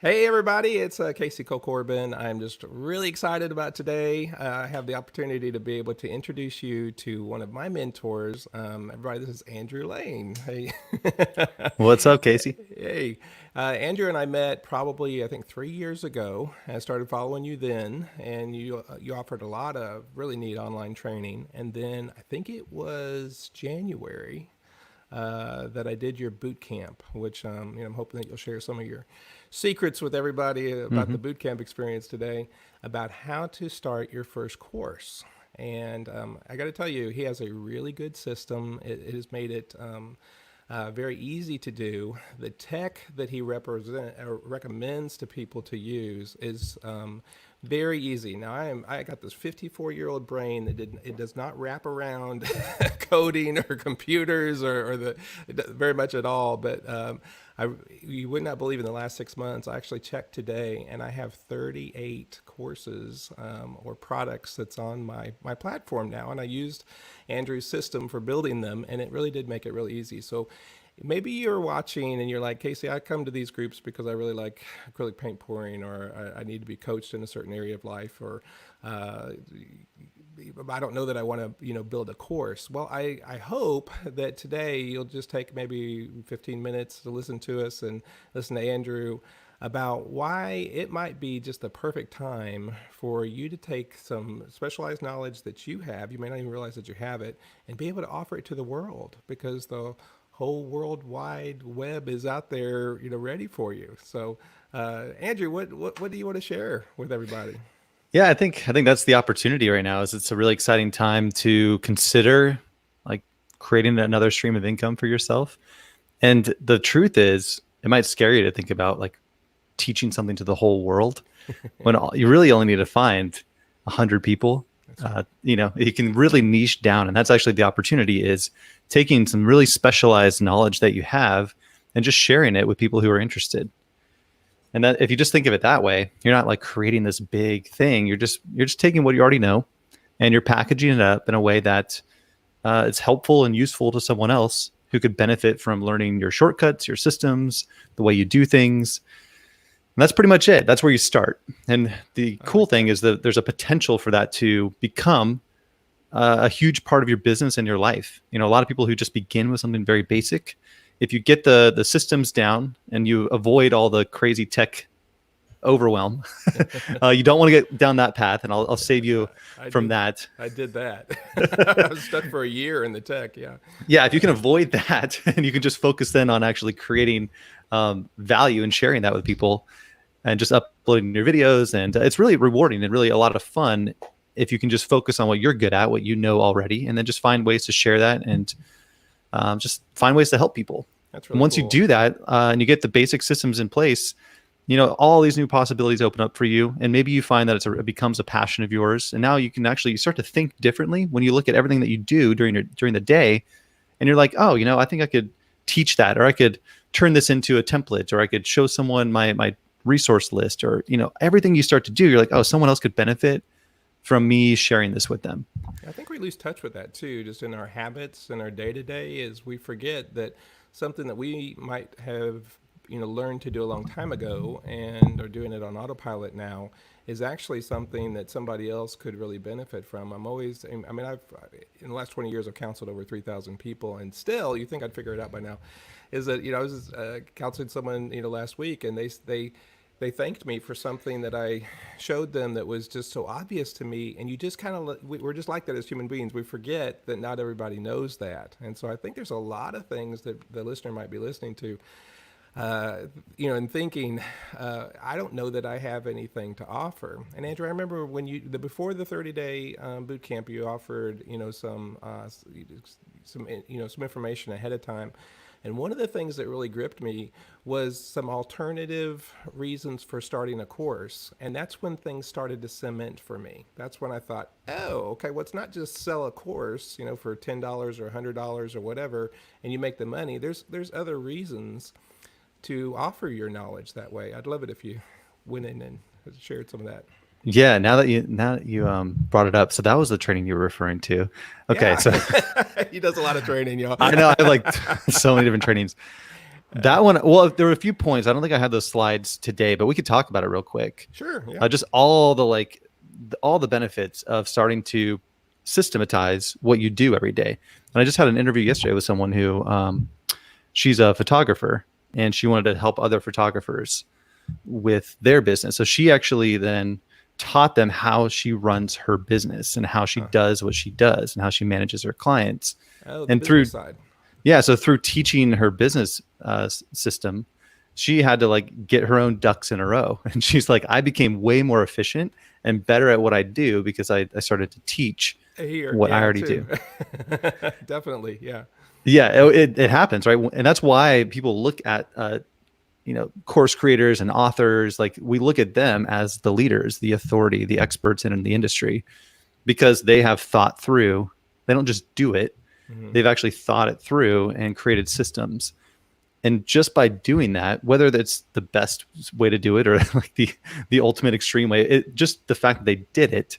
Hey everybody, it's Casey Corbin. I'm just really excited about today. I have the opportunity to be able to introduce you to one of my mentors. Everybody, this is Andrew Lane. Hey, What's up, Casey? hey, Andrew and I met probably I think 3 years ago. I started following you then, and you offered a lot of really neat online training. And then I think it was January that I did your boot camp, which I'm hoping that you'll share some of your secrets with everybody about Hmm. the boot camp experience today, about how to start your first course. And I got to tell you, he has a really good system. It has made it very easy to do. The tech that he recommends to people to use is very easy. Now I got this 54-year-old brain that it does not wrap around coding or computers or the very much at all. But you would not believe in the last 6 months. I actually checked today, and I have 38 courses or products that's on my platform now. And I used Andrew's system for building them, and it really did make it really easy. So maybe you're watching and you're like, Casey, I come to these groups because I really like acrylic paint pouring, or I need to be coached in a certain area of life, or uh, I don't know that I want to, build a course. Well, I hope that today you'll just take maybe 15 minutes to listen to us and listen to Andrew about why it might be just the perfect time for you to take some specialized knowledge that you have. You may not even realize that you have it, and be able to offer it to the world, because the whole world wide web is out there, ready for you. So, Andrew, what do you want to share with everybody? Yeah, I think that's the opportunity right now. Is it's a really exciting time to consider like creating another stream of income for yourself. And the truth is, it might scare you to think about like teaching something to the whole world when you really only need to find 100 people. That's right. You can really niche down, and that's actually the opportunity is taking some really specialized knowledge that you have and just sharing it with people who are interested. And that if you just think of it that way, you're not like creating this big thing. You're just taking what you already know and you're packaging it up in a way that it's helpful and useful to someone else who could benefit from learning your shortcuts, your systems, the way you do things. And that's pretty much it. That's where you start. And the I cool like thing that. is that there's a potential for that to become a huge part of your business and your life. A lot of people who just begin with something very basic, if you get the systems down and you avoid all the crazy tech overwhelm, you don't want to get down that path, and I'll save you I from did. that. I did that. I was stuck for a year in the tech. Yeah. Yeah, if you can avoid that and you can just focus then on actually creating value and sharing that with people and just uploading your videos, and it's really rewarding and really a lot of fun if you can just focus on what you're good at, what you know already, and then just find ways to share that and just find ways to help people. That's And really once you cool. do that and you get the basic systems in place, all these new possibilities open up for you, and maybe you find that it becomes a passion of yours, and now you can actually start to think differently when you look at everything that you do during the day, and you're like, oh, I think I could teach that, or I could turn this into a template, or I could show someone my resource list, or everything you start to do, you're like, oh, someone else could benefit from me sharing this with them. I think we lose touch with that too, just in our habits and our day to day, is we forget that something that we might have, learned to do a long time ago and are doing it on autopilot now is actually something that somebody else could really benefit from. I mean, in the last 20 years, I've counseled over 3,000 people, and still, you think I'd figure it out by now, is that, I was counseling someone, last week, and they thanked me for something that I showed them that was just so obvious to me. And you just kind of, we're just like that as human beings. We forget that not everybody knows that. And so I think there's a lot of things that the listener might be listening to, and thinking, I don't know that I have anything to offer. And Andrew, I remember when before the 30-day boot camp, you offered, some information ahead of time. And one of the things that really gripped me was some alternative reasons for starting a course. And that's when things started to cement for me. That's when I thought, oh, okay, well, it's not just sell a course, for $10 or $100 or whatever, and you make the money. There's other reasons to offer your knowledge that way. I'd love it if you went in and shared some of that. Yeah, now that you brought it up, so that was the training you were referring to. Okay, Yeah, so he does a lot of training, y'all. I know I have like so many different trainings. That one, well, there were a few points. I don't think I had those slides today, but we could talk about it real quick. Sure. Yeah. Just all the all the benefits of starting to systematize what you do every day. And I just had an interview yesterday with someone who she's a photographer and she wanted to help other photographers with their business. So she actually then taught them how she runs her business and how she does what she does and how she manages her clients. Oh, And the through business side. yeah, so through teaching her business system, she had to like get her own ducks in a row. And she's like, I became way more efficient and better at what I do because I started to teach Here, what I yeah, already too. do. Definitely. Yeah. Yeah, it happens, right? And that's why people look at course creators and authors. Like we look at them as the leaders, the authority, the experts in the industry, because they have thought through. They don't just do it. They've actually thought it through and created systems. And just by doing that, whether that's the best way to do it or like the ultimate extreme way, just the fact that they did it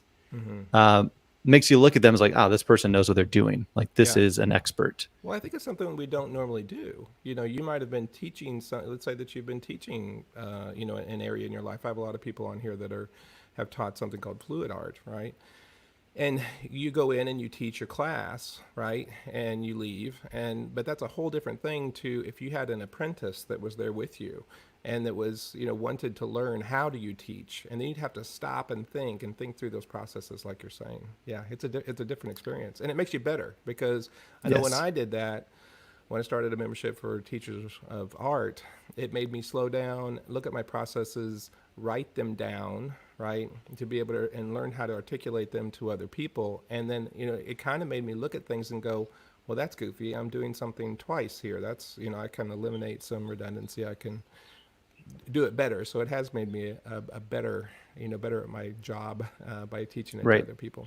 makes you look at them as like, oh, this person knows what they're doing. Like this Yeah. is an expert. Well, I think it's something we don't normally do. You might have been teaching. Let's say that you've been teaching, an area in your life. I have a lot of people on here that have taught something called fluid art, right? And you go in and you teach your class, right? And you leave. But that's a whole different thing to if you had an apprentice that was there with you and that was, wanted to learn how do you teach. And then you'd have to stop and think through those processes like you're saying. Yeah, it's a different experience. And it makes you better because I know when Yes. I did that, when I started a membership for teachers of art, it made me slow down, look at my processes, write them down, right, to be able to and learn how to articulate them to other people. And then, it kind of made me look at things and go, well, that's goofy. I'm doing something twice here. That's, I can eliminate some redundancy. I can do it better. So it has made me a better, better at my job by teaching it to Right. other people.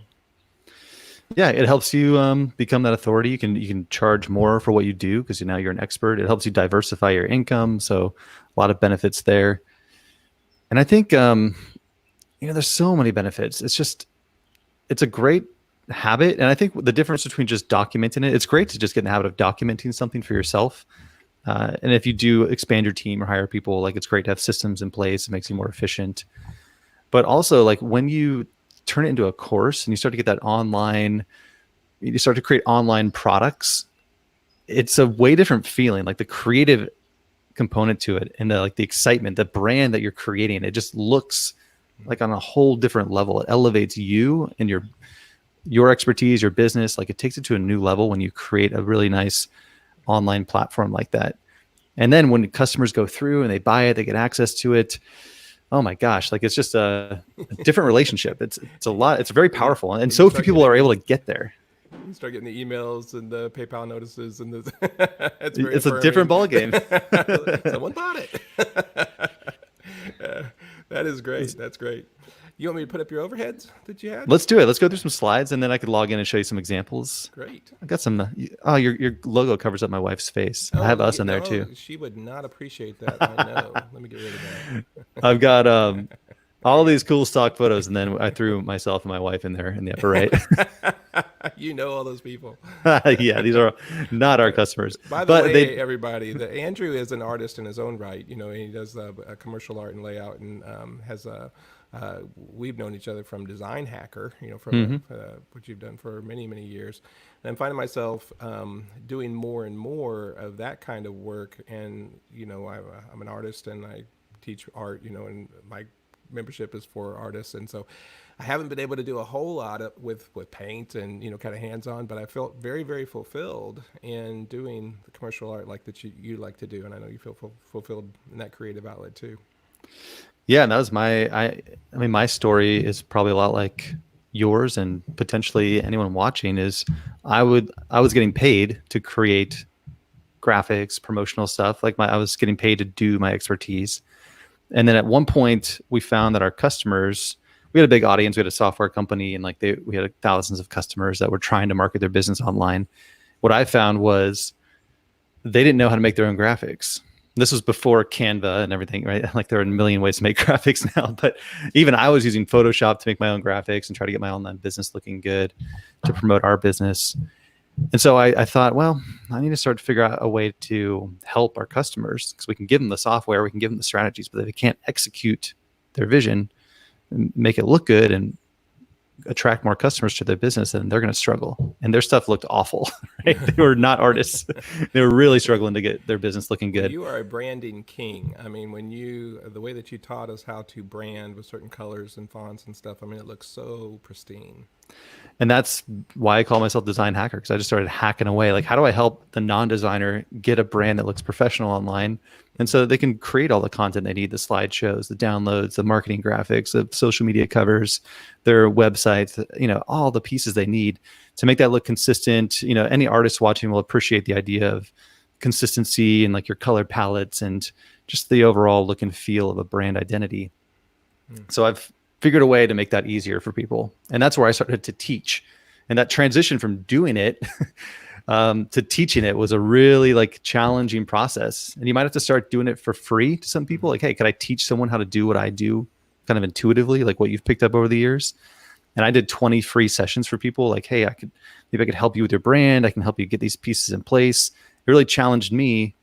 Yeah, it helps you become that authority. You can charge more for what you do because now you're an expert. It helps you diversify your income. So a lot of benefits there. And I think there's so many benefits. It's a great habit. And I think the difference between just documenting it's great to just get in the habit of documenting something for yourself. And if you do expand your team or hire people, like it's great to have systems in place. It makes you more efficient. But also like when you turn it into a course and you start to get that online, you start to create online products, it's a way different feeling, like the creative component to it and the excitement, the brand that you're creating, it just looks like on a whole different level. It elevates you and your expertise, your business. Like it takes it to a new level when you create a really nice online platform like that. And then when customers go through and they buy it, they get access to it. Oh my gosh, like it's just a different relationship. It's a lot. It's very powerful. And so few people are able to get there. You start getting the emails and the PayPal notices and It's a different ball game. Someone bought it. That is great. That's great. You want me to put up your overheads that you had? Let's do it. Let's go through some slides and then I could log in and show you some examples. Great. I got some. Oh, your logo covers up my wife's face. I have us in there too. She would not appreciate that. I know. Let me get rid of that. I've got all these cool stock photos, and then I threw myself and my wife in there in the upper right. You know all those people. Yeah, these are not our customers. By the way, everybody, Andrew is an artist in his own right. He does a commercial art and layout, and has a. We've known each other from Design Hacker, from what you've done for many, many years. And I'm finding myself doing more and more of that kind of work. And, I'm an artist and I teach art, and my membership is for artists. And so I haven't been able to do a whole lot with paint and, kind of hands-on, but I felt very, very fulfilled in doing the commercial art like that you like to do. And I know you feel fulfilled in that creative outlet too. Yeah, and that was I mean, my story is probably a lot like yours and potentially anyone watching is I was getting paid to create graphics, promotional stuff. Like I was getting paid to do my expertise. And then at one point we found that our customers, we had a big audience, we had a software company and we had thousands of customers that were trying to market their business online. What I found was they didn't know how to make their own graphics. This was before Canva and everything, right? Like there are a million ways to make graphics now, but even I was using Photoshop to make my own graphics and try to get my online business looking good to promote our business. And so I thought, well, I need to start to figure out a way to help our customers, because we can give them the software, we can give them the strategies, but if they can't execute their vision and make it look good and attract more customers to their business, then they're going to struggle. And their stuff looked awful, right? They were not artists. They were really struggling to get their business looking Well, good. you are a branding king. I mean, the way that you taught us how to brand with certain colors and fonts and stuff, I mean, it looks so pristine. And that's why I call myself design hacker, because I just started hacking away. Like, how do I help the non-designer get a brand that looks professional online, and so that they can create all the content they need, the slideshows, the downloads, the marketing graphics, the social media covers, their websites, all the pieces they need to make that look consistent. Any artist watching will appreciate the idea of consistency and like your color palettes and just the overall look and feel of a brand identity. So I've figured a way to make that easier for people. And that's where I started to teach. And that transition from doing it to teaching it was a really like challenging process. And you might have to start doing it for free to some people. Like, hey, could I teach someone how to do what I do kind of intuitively, like what you've picked up over the years? And I did 20 free sessions for people. Like, hey, maybe I could help you with your brand. I can help you get these pieces in place. It really challenged me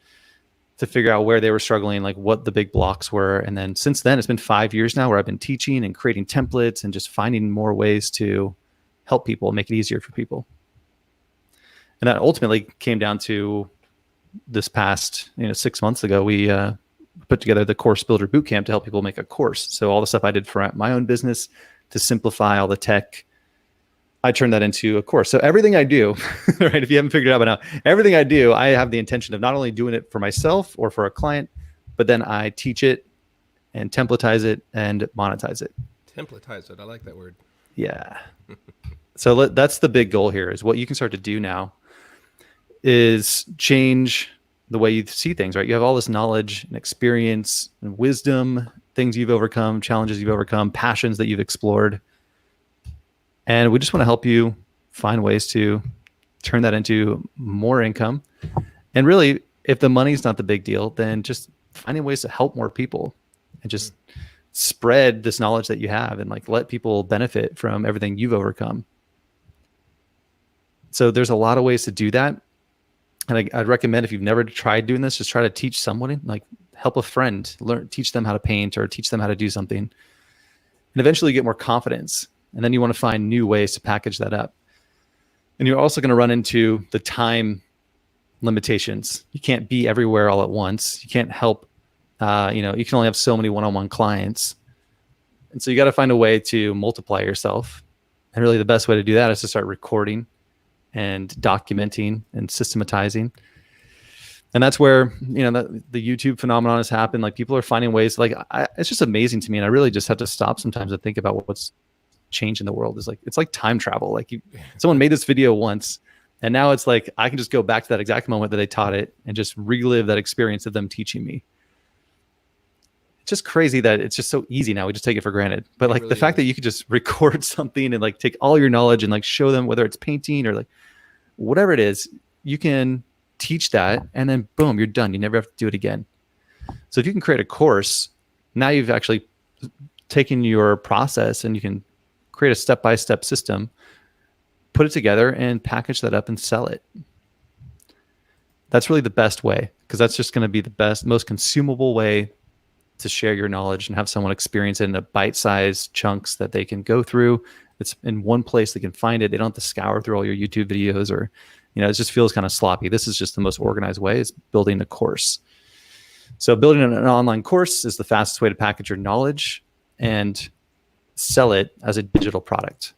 to figure out where they were struggling, like what the big blocks were. And then since then, it's been 5 years now where I've been teaching and creating templates and just finding more ways to help people, make it easier for people. And that ultimately came down to this past, 6 months ago, we put together the Course Builder Bootcamp to help people make a course. So all the stuff I did for my own business to simplify all the tech, I turned that into a course. So everything I do, right, if you haven't figured it out by now, everything I do, I have the intention of not only doing it for myself or for a client, but then I teach it and templatize it and monetize it. Templatize it. I like that word. Yeah. So that's the big goal here, is what you can start to do now is change the way you see things, right? You have all this knowledge and experience and wisdom, things you've overcome, challenges you've overcome, passions that you've explored. And we just want to help you find ways to turn that into more income. And really, if the money's not the big deal, then just finding ways to help more people and just spread this knowledge that you have and like let people benefit from everything you've overcome. So there's a lot of ways to do that. And I'd recommend, if you've never tried doing this, just try to teach someone, like help a friend, teach them how to paint or teach them how to do something. And eventually you get more confidence. And then you want to find new ways to package that up. And you're also going to run into the time limitations. You can't be everywhere all at once. You can't help, you can only have so many one-on-one clients. And so you got to find a way to multiply yourself. And really the best way to do that is to start recording and documenting and systematizing. And that's where, the YouTube phenomenon has happened. Like, people are finding ways, like, it's just amazing to me. And I really just have to stop sometimes and think about what's changed in the world. It's like time travel. Like, someone made this video once, and now it's like, I can just go back to that exact moment that they taught it and just relive that experience of them teaching me. It's just crazy that it's just so easy now. We just take it for granted. But like, really, the fact that you could just record something and like take all your knowledge and like show them, whether it's painting or like whatever it is, you can teach that, and then boom, you're done. You never have to do it again. So if you can create a course, now you've actually taken your process and you can create a step-by-step system, put it together and package that up and sell it. That's really the best way, because that's just going to be the best, most consumable way to share your knowledge and have someone experience it in a bite-sized chunks that they can go through. It's in one place they can find it. They don't have to scour through all your YouTube videos, or, it just feels kind of sloppy. This is just the most organized way, is building a course. So building an online course is the fastest way to package your knowledge and sell it as a digital product.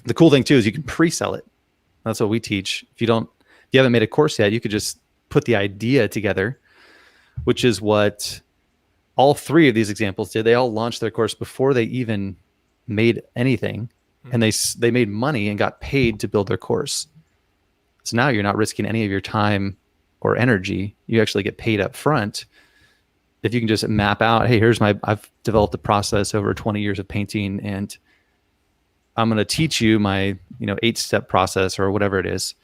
The cool thing too is you can pre-sell it. That's what we teach. If you haven't made a course yet, you could just put the idea together, which is what all three of these examples did. They all launched their course before they even made anything, and they made money and got paid to build their course. So now you're not risking any of your time or energy. You actually get paid up front. If you can just map out, hey, I've developed a process over 20 years of painting, and I'm going to teach you my, 8-step process or whatever it is.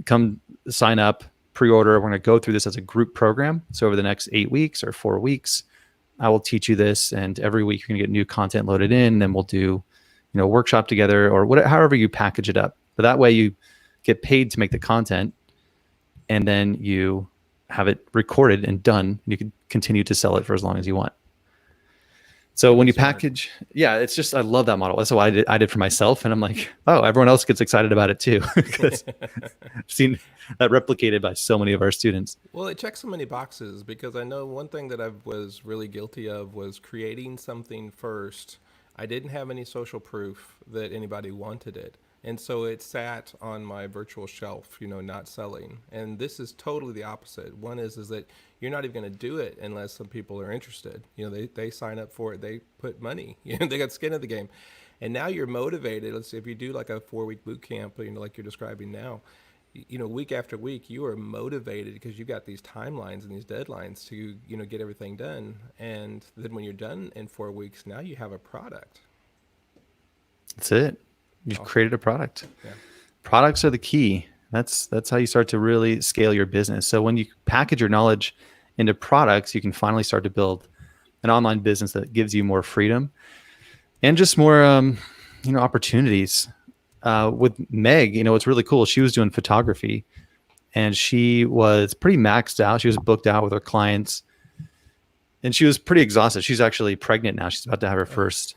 Come sign up, pre-order. We're going to go through this as a group program. So over the next 8 weeks or 4 weeks, I will teach you this, and every week you're going to get new content loaded in, and we'll do, a workshop together, or however you package it up. But that way you get paid to make the content, and then you have it recorded and done. And you can continue to sell it for as long as you want. So Really when you smart. package, yeah, it's just, I love that model. That's what I did for myself. And I'm like, oh, everyone else gets excited about it too. Because I've seen that replicated by so many of our students. Well, it checks so many boxes because I know one thing that I was really guilty of was creating something first. I didn't have any social proof that anybody wanted it. And so it sat on my virtual shelf, not selling. And this is totally the opposite. One is that you're not even going to do it unless some people are interested. They sign up for it, they put money, they got skin in the game. And now you're motivated. Let's say if you do like a 4-week boot camp, like you're describing now, week after week, you are motivated because you got these timelines and these deadlines to, get everything done. And then when you're done in 4 weeks, now you have a product. That's it. You've Awesome. created a product. Yeah. Products are the key. That's how you start to really scale your business. So when you package your knowledge into products, you can finally start to build an online business that gives you more freedom and just more, opportunities. With Meg, it's really cool. She was doing photography, and she was pretty maxed out. She was booked out with her clients, and she was pretty exhausted. She's actually pregnant now. She's about to have her first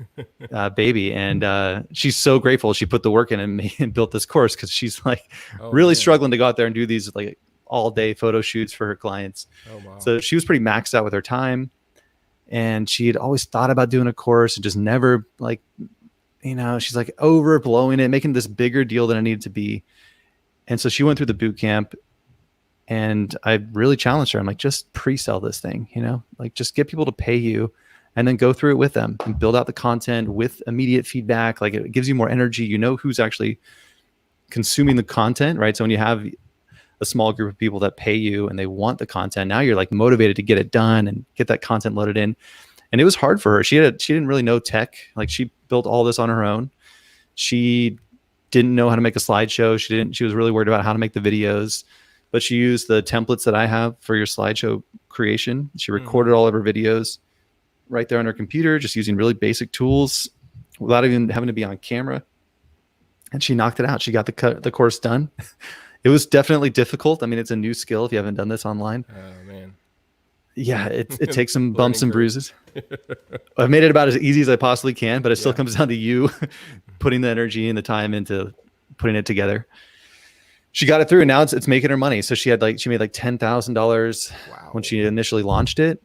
baby, and she's so grateful she put the work in and built this course, because she's like really Man. struggling to go out there and do these like all day photo shoots for her clients. Oh, wow. So she was pretty maxed out with her time, and she had always thought about doing a course and just never she's like overblowing it, making this bigger deal than it needed to be. And so she went through the boot camp, and I really challenged her. I'm like, just pre-sell this thing, like just get people to pay you and then go through it with them and build out the content with immediate feedback. Like, it gives you more energy. Who's actually consuming the content, right? So when you have a small group of people that pay you and they want the content, now you're like motivated to get it done and get that content loaded in. And it was hard for her. She didn't really know tech. Like, she built all this on her own. She didn't know how to make a slideshow. She was really worried about how to make the videos, but she used the templates that I have for your slideshow creation. She recorded all of her videos right there on her computer, just using really basic tools without even having to be on camera. And she knocked it out. She got the course done. It was definitely difficult. I mean, it's a new skill if you haven't done this online. Oh, man. Yeah, it takes some bumps and bruises. I've made it about as easy as I possibly can, but it still comes down to you putting the energy and the time into putting it together. She got it through, and now it's making her money. So she made like $10,000 when she initially launched it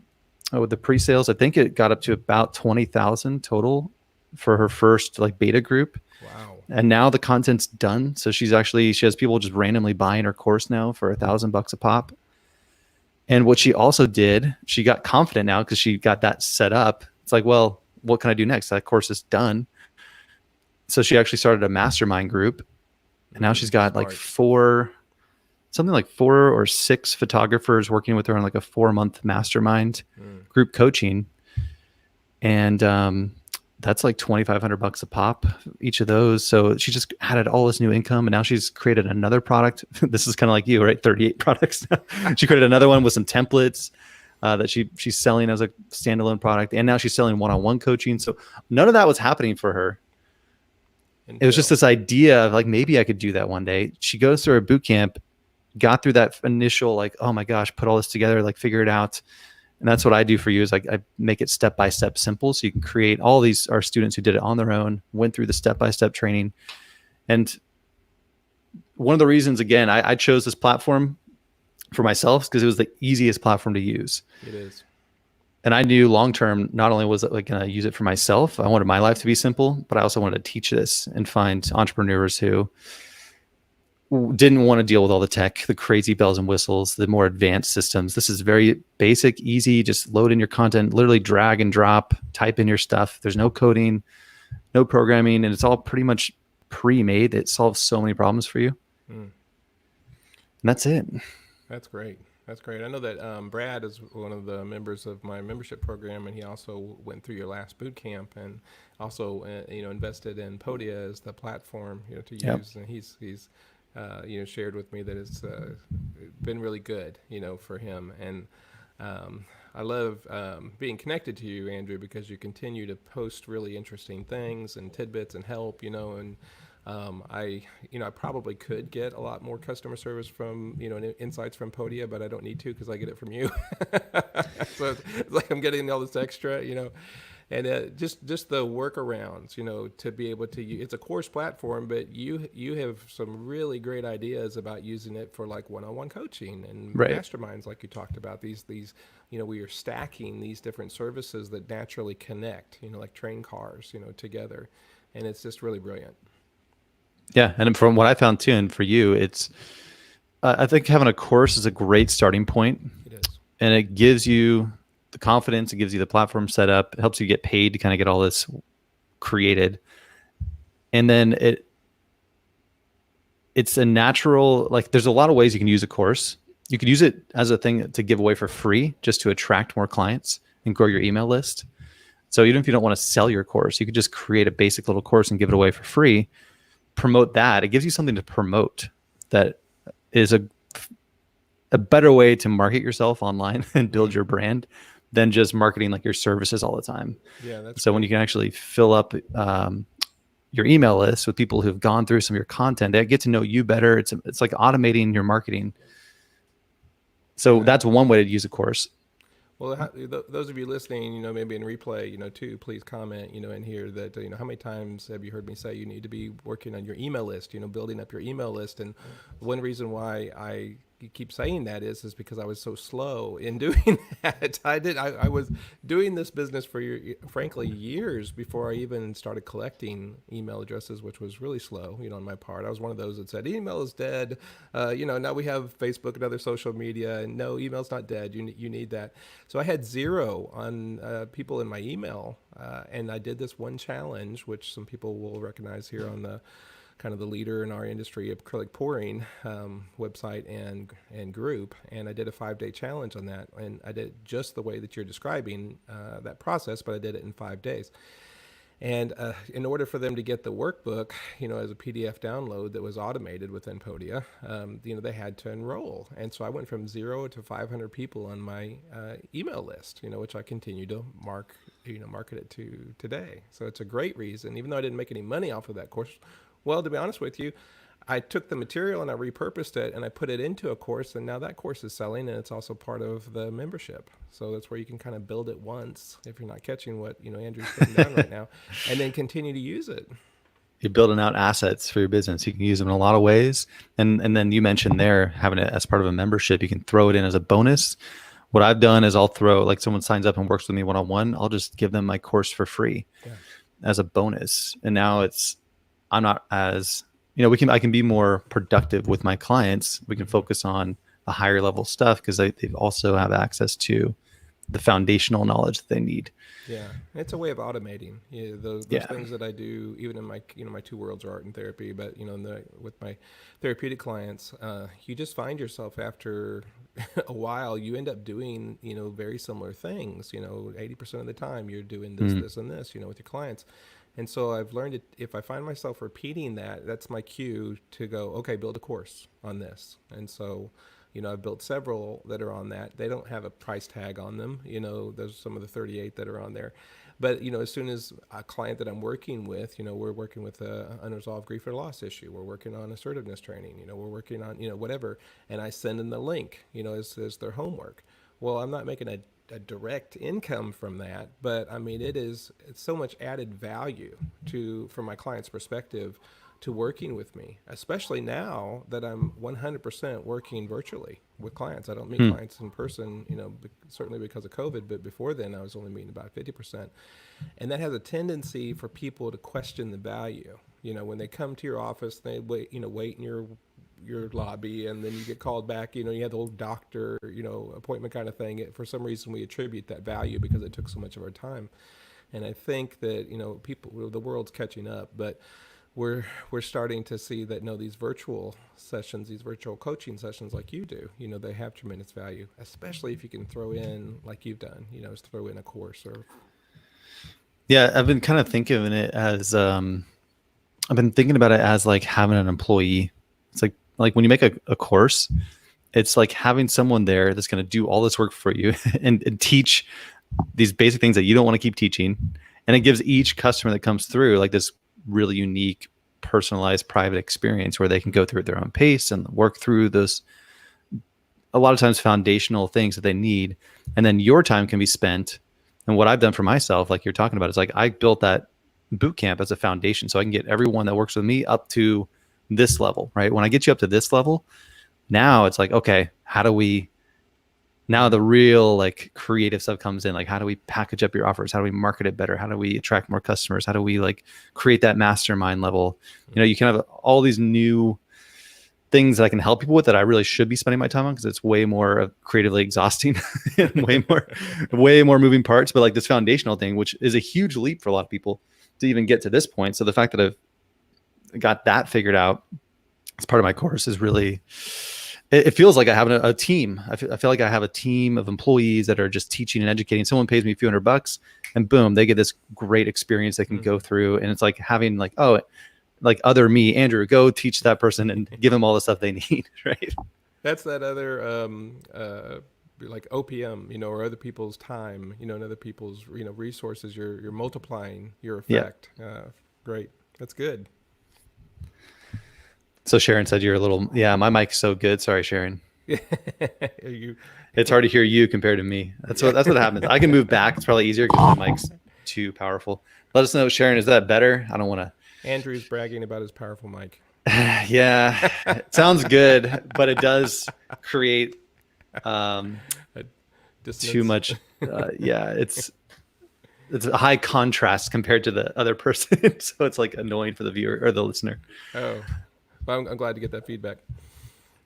with the pre-sales. I think it got up to about 20,000 total for her first like beta group. Wow. And now the content's done. So she has people just randomly buying her course now for $1,000 a pop. And what she also did, she got confident now because she got that set up. It's like, well, what can I do next? That course is done. So she actually started a mastermind group, and now she's got like four or six photographers working with her on like a 4-month mastermind group coaching. And that's like $2,500 a pop, each of those. So she just added all this new income, and now she's created another product. This is kind of like you, right? 38 products. She created another one with some templates that she's selling as a standalone product. And now she's selling one-on-one coaching. So none of that was happening for her. It was just this idea of like, maybe I could do that one day. She goes through her boot camp, got through that initial, like, oh my gosh, put all this together, like figure it out. And that's what I do for you, is like I make it step-by-step simple. So you can create all these, our students who did it on their own, went through the step-by-step training. And one of the reasons, again, I chose this platform for myself because it was the easiest platform to use. It is. And I knew long-term, not only was it like going to use it for myself, I wanted my life to be simple, but I also wanted to teach this and find entrepreneurs who didn't want to deal with all the tech, the crazy bells and whistles, the more advanced systems. This is very basic, easy, just load in your content, literally drag and drop, type in your stuff. There's no coding, no programming, and it's all pretty much pre-made. It solves so many problems for you. And that's it. That's great. That's great. I know that Brad is one of the members of my membership program, and he also went through your last boot camp, and also invested in Podia as the platform to use. And he's shared with me that it's been really good for him. And I love being connected to you, Andrew, because you continue to post really interesting things and tidbits and help and I probably could get a lot more customer service from, insights from Podia, but I don't need to because I get it from you. So it's like I'm getting all this extra, and just the workarounds, to be able to use. It's a course platform, but you have some really great ideas about using it for like one-on-one coaching and Right. masterminds, like you talked about. These we are stacking these different services that naturally connect, like train cars, together, and it's just really brilliant. Yeah. And from what I found too, and for you, it's, I think having a course is a great starting point, It is. and it gives you the confidence, it gives you the platform set up, it helps you get paid to kind of get all this created. And then it's a natural, like there's a lot of ways you can use a course. You could use it as a thing to give away for free just to attract more clients and grow your email list. So even if you don't want to sell your course, you could just create a basic little course and give it away for free. Promote that. It gives you something to promote that is a better way to market yourself online and build your brand than just marketing like your services all the time. Yeah, that's So when you can actually fill up your email list with people who've gone through some of your content, they get to know you better. It's like automating your marketing. So yeah. that's one way to use a course. Well, those of you listening, maybe in replay, too, please comment, in here that, how many times have you heard me say you need to be working on your email list, building up your email list. And one reason why I keep saying that is because I was so slow in doing that. I was doing this business for, frankly, years before I even started collecting email addresses, which was really slow, on my part. I was one of those that said, email is dead. Now we have Facebook and other social media, and no, email's not dead. You need that. So I had zero on people in my email, and I did this one challenge, which some people will recognize here on the kind of the leader in our industry of acrylic pouring website and group. And I did a 5-day challenge on that, and I did just the way that you're describing that process, but I did it in 5 days. And in order for them to get the workbook, as a PDF download that was automated within Podia, they had to enroll. And so I went from 0 to 500 people on my email list, which I continue to market it to today. So it's a great reason, even though I didn't make any money off of that course. Well, to be honest with you, I took the material and I repurposed it and I put it into a course, and now that course is selling, and it's also part of the membership. So that's where you can kind of build it once if you're not catching what Andrew's putting down right now, and then continue to use it. You're building out assets for your business. You can use them in a lot of ways. And then you mentioned there having it as part of a membership. You can throw it in as a bonus. What I've done is I'll throw, like someone signs up and works with me one-on-one, I'll just give them my course for free as a bonus. And now I'm not as, I can be more productive with my clients. We can focus on the higher level stuff because they also have access to the foundational knowledge that they need. Yeah, it's a way of automating those things that I do, even in my my two worlds are art and therapy. But with my therapeutic clients, you just find yourself after a while, you end up doing very similar things. 80% of the time you're doing this, this, and this. With your clients. And so I've learned it, if I find myself repeating that, that's my cue to go, okay, build a course on this. And so, I've built several that are on that. They don't have a price tag on them. There's some of the 38 that are on there. But, as soon as a client that I'm working with, we're working with a unresolved grief or loss issue. We're working on assertiveness training, we're working on, whatever. And I send them the link, as their homework. Well, I'm not making a direct income from that, but I mean, it's so much added value from my client's perspective to working with me, especially now that I'm 100% working virtually with clients. I don't meet clients in person, certainly because of COVID, but before then I was only meeting about 50%. And that has a tendency for people to question the value. When they come to your office, they wait in your lobby, and then you get called back, you have the old doctor, appointment kind of thing. For some reason, we attribute that value because it took so much of our time. And I think that, the world's catching up, but we're starting to see that, no, these virtual sessions, these virtual coaching sessions like you do, they have tremendous value, especially if you can throw in, like you've done, throw in a course or. Yeah. I've been kind of thinking of it as, I've been thinking about it as like having an employee. It's like when you make a course, it's like having someone there that's going to do all this work for you and teach these basic things that you don't want to keep teaching. And it gives each customer that comes through like this really unique personalized private experience where they can go through at their own pace and work through those a lot of times foundational things that they need. And then your time can be spent. And what I've done for myself, like you're talking about, is like I built that boot camp as a foundation so I can get everyone that works with me up to this level, right? When I get you up to this level, now it's like, okay, how do we, now the real like creative stuff comes in. Like, how do we package up your offers? How do we market it better? How do we attract more customers? How do we like create that mastermind level? You know, you can have all these new things that I can help people with that I really should be spending my time on because it's way more creatively exhausting and way more moving parts. But like this foundational thing, which is a huge leap for a lot of people to even get to this point. So the fact that I've got that figured out as part of my course is really, it feels like I have a team. I feel like I have a team of employees that are just teaching and educating. Someone pays me a few $100 and boom, they get this great experience they can go through. And it's like having like, oh, like other me, Andrew, go teach that person and give them all the stuff they need, right? That's that other like OPM, you know, or other people's time, you know, and other people's, you know, resources. You're multiplying your effect. Great. That's good. So Sharon said you're a little, yeah, my mic's so good. Sorry, Sharon. It's hard to hear you compared to me. That's what happens. I can move back. It's probably easier because my mic's too powerful. Let us know, Sharon, is that better? I don't want to. Andrew's bragging about his powerful mic. Yeah, it sounds good, but it does create too much. Yeah, it's a high contrast compared to the other person. So it's like annoying for the viewer or the listener. Oh, well, I'm glad to get that feedback.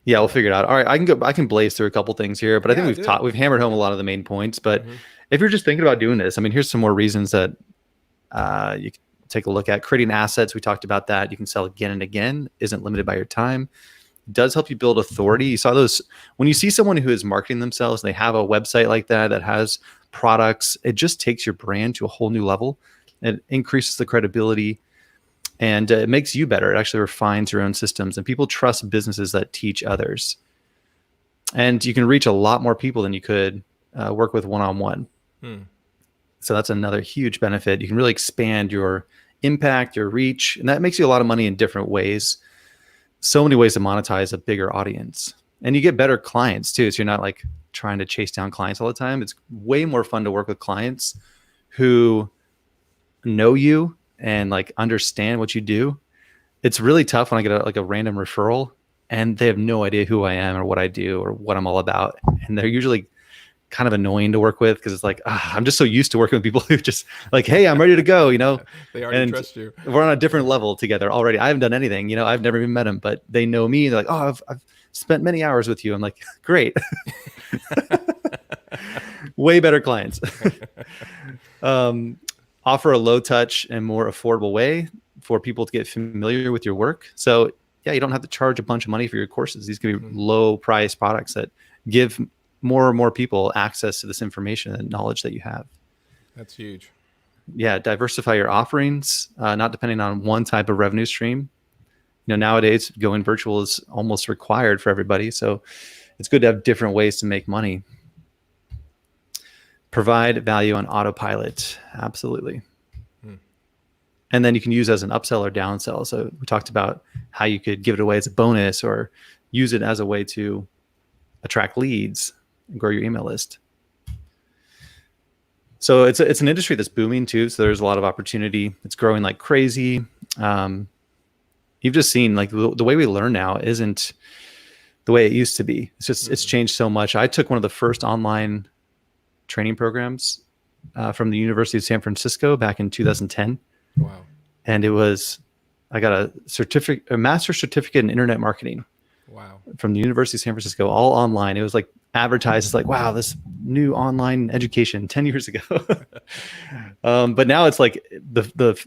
Yeah, we'll figure it out. All right, I can blaze through a couple things here, but I think we've hammered home a lot of the main points. But if you're just thinking about doing this, I mean, here's some more reasons that you can take a look at. Creating assets, we talked about that. You can sell again and again, isn't limited by your time. It does help you build authority. You saw those when you see someone who is marketing themselves, and they have a website like that has products. It just takes your brand to a whole new level. It increases the credibility. And it makes you better. It actually refines your own systems, and people trust businesses that teach others. And you can reach a lot more people than you could work with one-on-one. So that's another huge benefit. You can really expand your impact, your reach, and that makes you a lot of money in different ways. So many ways to monetize a bigger audience. And you get better clients too. So you're not like trying to chase down clients all the time. It's way more fun to work with clients who know you and like understand what you do. It's really tough when I get a random referral and they have no idea who I am or what I do or what I'm all about. And they're usually kind of annoying to work with because it's like, I'm just so used to working with people who just like, hey, I'm ready to go, you know. They already trust you. We're on a different level together already. I haven't done anything, you know, I've never even met them, but they know me. They're like, oh, I've spent many hours with you. I'm like, great. Way better clients. Offer a low touch and more affordable way for people to get familiar with your work. So yeah, you don't have to charge a bunch of money for your courses. These can be low price products that give more and more people access to this information and knowledge that you have. That's huge. Yeah. Diversify your offerings, not depending on one type of revenue stream. You know, nowadays going virtual is almost required for everybody. So it's good to have different ways to make money. Provide value on autopilot. Absolutely. And then you can use as an upsell or downsell. So we talked about how you could give it away as a bonus or use it as a way to attract leads and grow your email list. So it's an industry that's booming too. So there's a lot of opportunity. It's growing like crazy. You've just seen like the way we learn now isn't the way it used to be. It's just, it's changed so much. I took one of the first online training programs from the University of San Francisco back in 2010. Wow. And I got a master's certificate in internet marketing. Wow. From the University of San Francisco, all online. It was like advertised as like, wow, this new online education 10 years ago. But now it's like the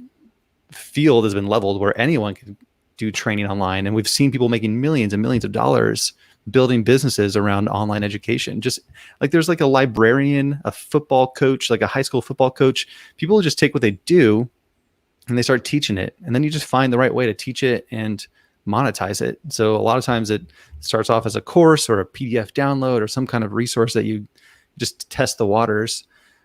field has been leveled where anyone can do training online. And we've seen people making millions and millions of dollars building businesses around online education. Just like there's like a librarian, a football coach, like a high school football coach. People just take what they do and they start teaching it. And then you just find the right way to teach it and monetize it. So a lot of times it starts off as a course or a PDF download or some kind of resource that you just test the waters.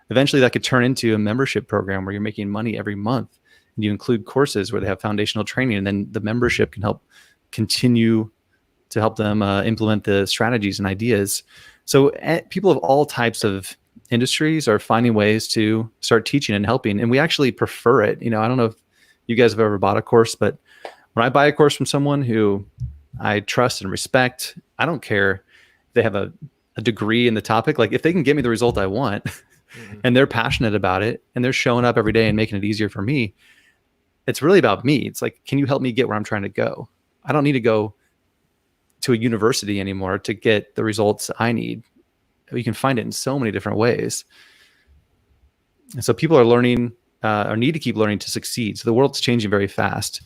Eventually that could turn into a membership program where you're making money every month. and you include courses where they have foundational training, and then the membership can help continue to help them implement the strategies and ideas. So people of all types of industries are finding ways to start teaching and helping, and we actually prefer it. I don't know if you guys have ever bought a course, but when I buy a course from someone who I trust and respect, I don't care if they have a degree in the topic. Like if they can get me the result I want and they're passionate about it and they're showing up every day and making it easier for me, it's really about me. It's like, can you help me get where I'm trying to go? I don't need to go to a university anymore to get the results I need. You can find it in so many different ways. And so people are learning or need to keep learning to succeed. So the world's changing very fast.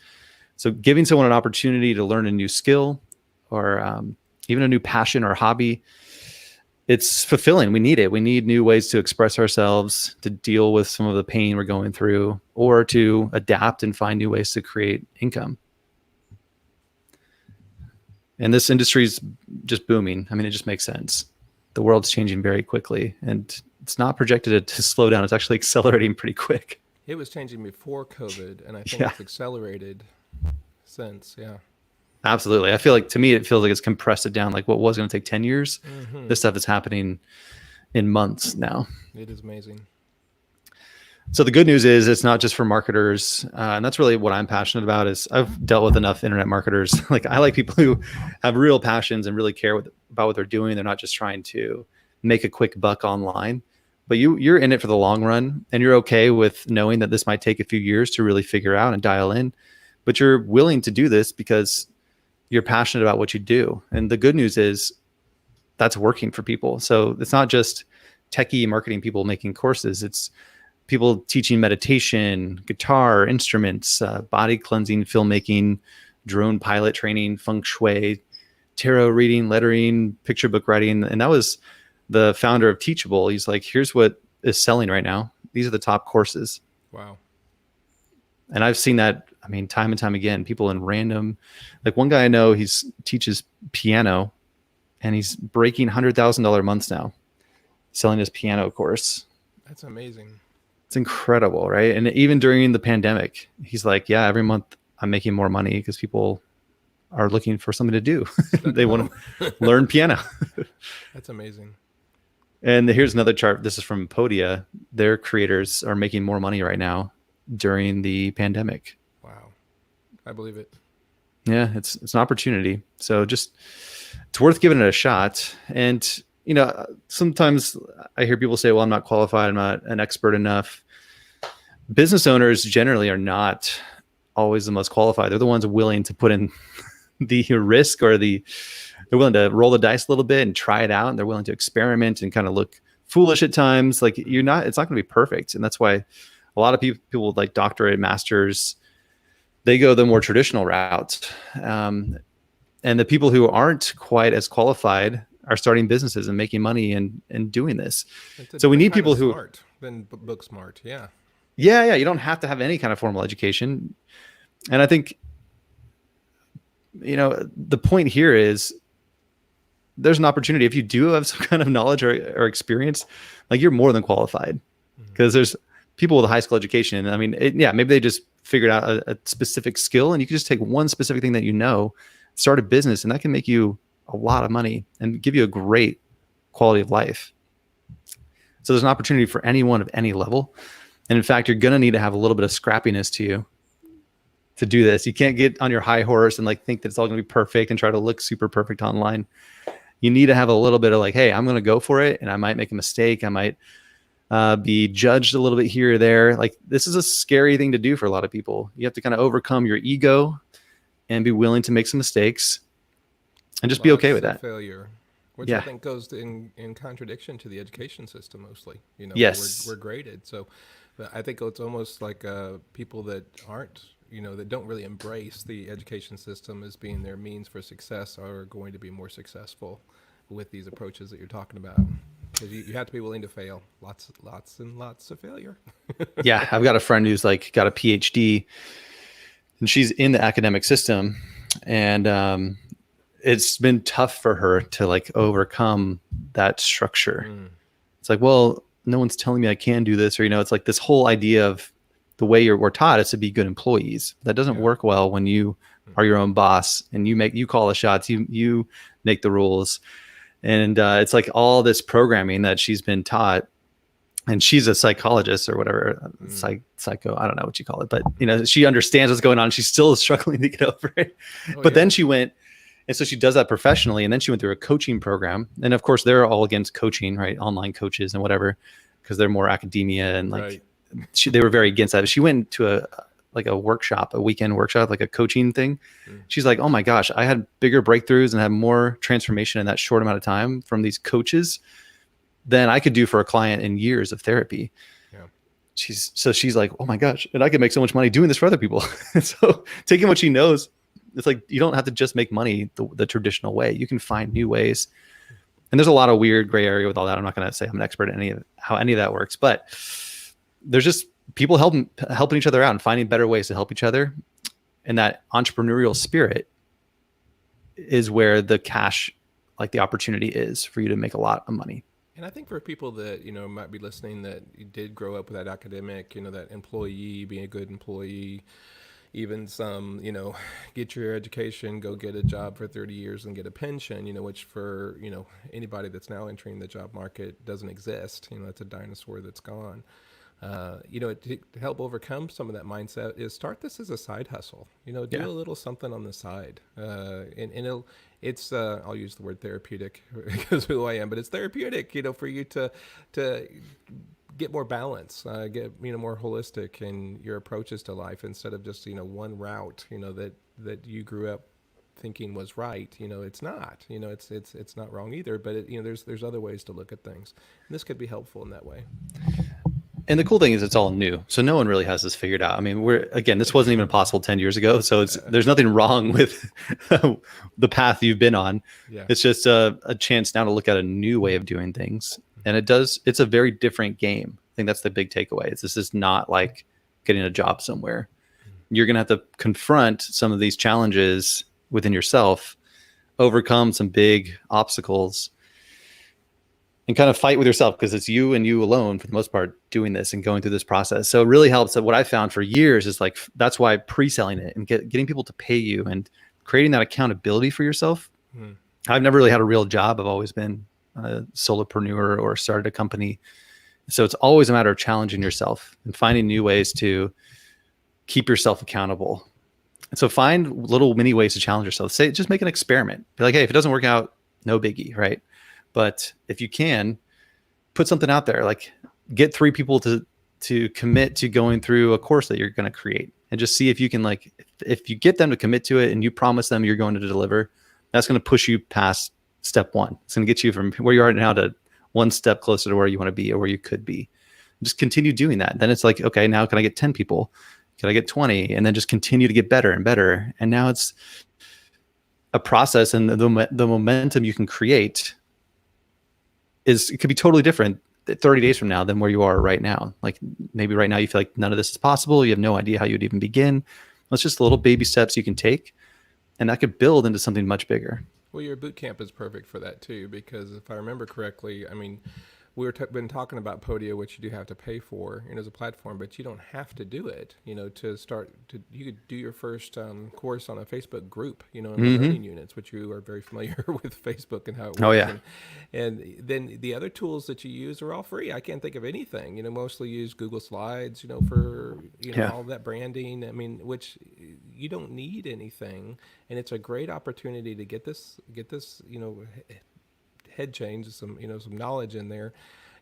So giving someone an opportunity to learn a new skill or even a new passion or hobby, it's fulfilling. We need it. We need new ways to express ourselves, to deal with some of the pain we're going through, or to adapt and find new ways to create income. And this industry is just booming. I mean, it just makes sense. The world's changing very quickly, and it's not projected to slow down. It's actually accelerating pretty quick. It was changing before COVID, and I think it's accelerated since. Yeah. Absolutely. I feel like, to me, it feels like it's compressed it down. Like what was going to take 10 years, this stuff is happening in months now. It is amazing. So the good news is it's not just for marketers. And that's really what I'm passionate about. Is I've dealt with enough internet marketers. Like I like people who have real passions and really care about what they're doing. They're not just trying to make a quick buck online, but you're in it for the long run, and you're okay with knowing that this might take a few years to really figure out and dial in, but you're willing to do this because you're passionate about what you do. And the good news is that's working for people. So it's not just techie marketing people making courses. It's people teaching meditation, guitar, instruments, body cleansing, filmmaking, drone pilot training, feng shui, tarot reading, lettering, picture book writing. And that was the founder of Teachable. He's like, here's what is selling right now. These are the top courses. Wow. And I've seen that, I mean, time and time again, people in random, like one guy I know, teaches piano and he's breaking $100,000 months now selling his piano course. That's amazing. It's incredible, right? And even during the pandemic, he's like, yeah, every month I'm making more money because people are looking for something to do. They want to learn piano. That's amazing. And here's another chart. This is from Podia. Their creators are making more money right now during the pandemic. Wow. I believe it. Yeah, it's an opportunity. So it's worth giving it a shot. And, sometimes I hear people say, well, I'm not qualified. I'm not an expert enough. Business owners generally are not always the most qualified. They're the ones willing to put in the risk, or they're willing to roll the dice a little bit and try it out. And they're willing to experiment and kind of look foolish at times. Like it's not going to be perfect. And that's why a lot of people with like doctorate, masters, they go the more traditional route. And the people who aren't quite as qualified are starting businesses and making money and doing this. So we need people who smart than book smart. Yeah. Yeah. You don't have to have any kind of formal education. And I think, the point here is there's an opportunity. If you do have some kind of knowledge or experience, like you're more than qualified, because there's people with a high school education. I mean, maybe they just figured out a specific skill, and you can just take one specific thing that start a business, and that can make you a lot of money and give you a great quality of life. So there's an opportunity for anyone of any level. And in fact, you're going to need to have a little bit of scrappiness to you to do this. You can't get on your high horse and like think that it's all going to be perfect and try to look super perfect online. You need to have a little bit of like, hey, I'm going to go for it, and I might make a mistake. I might be judged a little bit here or there. Like this is a scary thing to do for a lot of people. You have to kind of overcome your ego and be willing to make some mistakes and just be okay with that. Failure, which I think goes in contradiction to the education system mostly. Yes. We're graded. So but I think it's almost like people that aren't, that don't really embrace the education system as being their means for success are going to be more successful with these approaches that you're talking about. Because you have to be willing to fail. Lots and lots of failure. Yeah, I've got a friend who's like got a PhD, and she's in the academic system, and it's been tough for her to like overcome that structure. It's like, well, no one's telling me I can do this, or it's like this whole idea of we're taught is to be good employees. That doesn't Yeah. work well when you are your own boss and you call the shots, you make the rules. And it's like all this programming that she's been taught, and she's a psychologist or whatever, psycho, I don't know what you call it, but she understands what's going on. She's still struggling to get over it. Oh, But yeah. then she went, and so she does that professionally. And then she went through a coaching program. And of course, they're all against coaching, right? Online coaches and whatever, because they're more academia and like Right. they were very against that. She went to a workshop, a weekend workshop, like a coaching thing. She's like, oh my gosh, I had bigger breakthroughs and had more transformation in that short amount of time from these coaches than I could do for a client in years of therapy. Yeah. She's like, oh my gosh, and I could make so much money doing this for other people. So taking what she knows, it's like, you don't have to just make money the traditional way. You can find new ways. And there's a lot of weird gray area with all that. I'm not going to say I'm an expert in how any of that works, but there's just people helping each other out and finding better ways to help each other. And that entrepreneurial spirit is where the cash, like the opportunity is for you to make a lot of money. And I think for people that, might be listening that did grow up with that academic, that employee, being a good employee, even some, get your education, go get a job for 30 years and get a pension, which for, anybody that's now entering the job market doesn't exist. It's a dinosaur that's gone. To help overcome some of that mindset is start this as a side hustle. Do a little something on the side, and it's I'll use the word therapeutic because of who I am, but it's therapeutic, for you to get more balance, get more holistic in your approaches to life instead of just one route, that you grew up thinking was right. It's not. It's not wrong either, but there's other ways to look at things, and this could be helpful in that way. And the cool thing is it's all new. So no one really has this figured out. I mean, this wasn't even possible 10 years ago. So there's nothing wrong with the path you've been on. Yeah. It's just a chance now to look at a new way of doing things. And it's a very different game. I think that's the big takeaway. This is not like getting a job somewhere. You're going to have to confront some of these challenges within yourself, overcome some big obstacles, and kind of fight with yourself, because it's you and you alone for the most part doing this and going through this process. So it really helps. That what I found for years is like, that's why pre-selling it and getting people to pay you and creating that accountability for yourself. I've never really had a real job. I've always been a solopreneur or started a company. So it's always a matter of challenging yourself and finding new ways to keep yourself accountable. And so find little mini ways to challenge yourself. Just make an experiment. Be like, hey, if it doesn't work out, no biggie, right? But if you can, put something out there, like get 3 people to commit to going through a course that you're going to create, and just see if you can, like, if you get them to commit to it and you promise them you're going to deliver, that's going to push you past step 1. It's going to get you from where you are now to one step closer to where you want to be or where you could be. Just continue doing that. Then it's like, okay, now can I get 10 people? Can I get 20? And then just continue to get better and better. And now it's a process, and the momentum you can create it could be totally different 30 days from now than where you are right now. Like maybe right now you feel like none of this is possible. You have no idea how you'd even begin. It's just little baby steps you can take, and that could build into something much bigger. Well, your boot camp is perfect for that too, because if I remember correctly, I mean, we been talking about Podia, which you do have to pay for, as a platform, but you don't have to do it. To start you could do your first course on a Facebook group, in learning units, which you are very familiar with Facebook and how it works. Oh yeah. And then the other tools that you use are all free. I can't think of anything. Mostly use Google Slides, for all that branding. I mean, which you don't need anything, and it's a great opportunity to get this head change, some knowledge in there,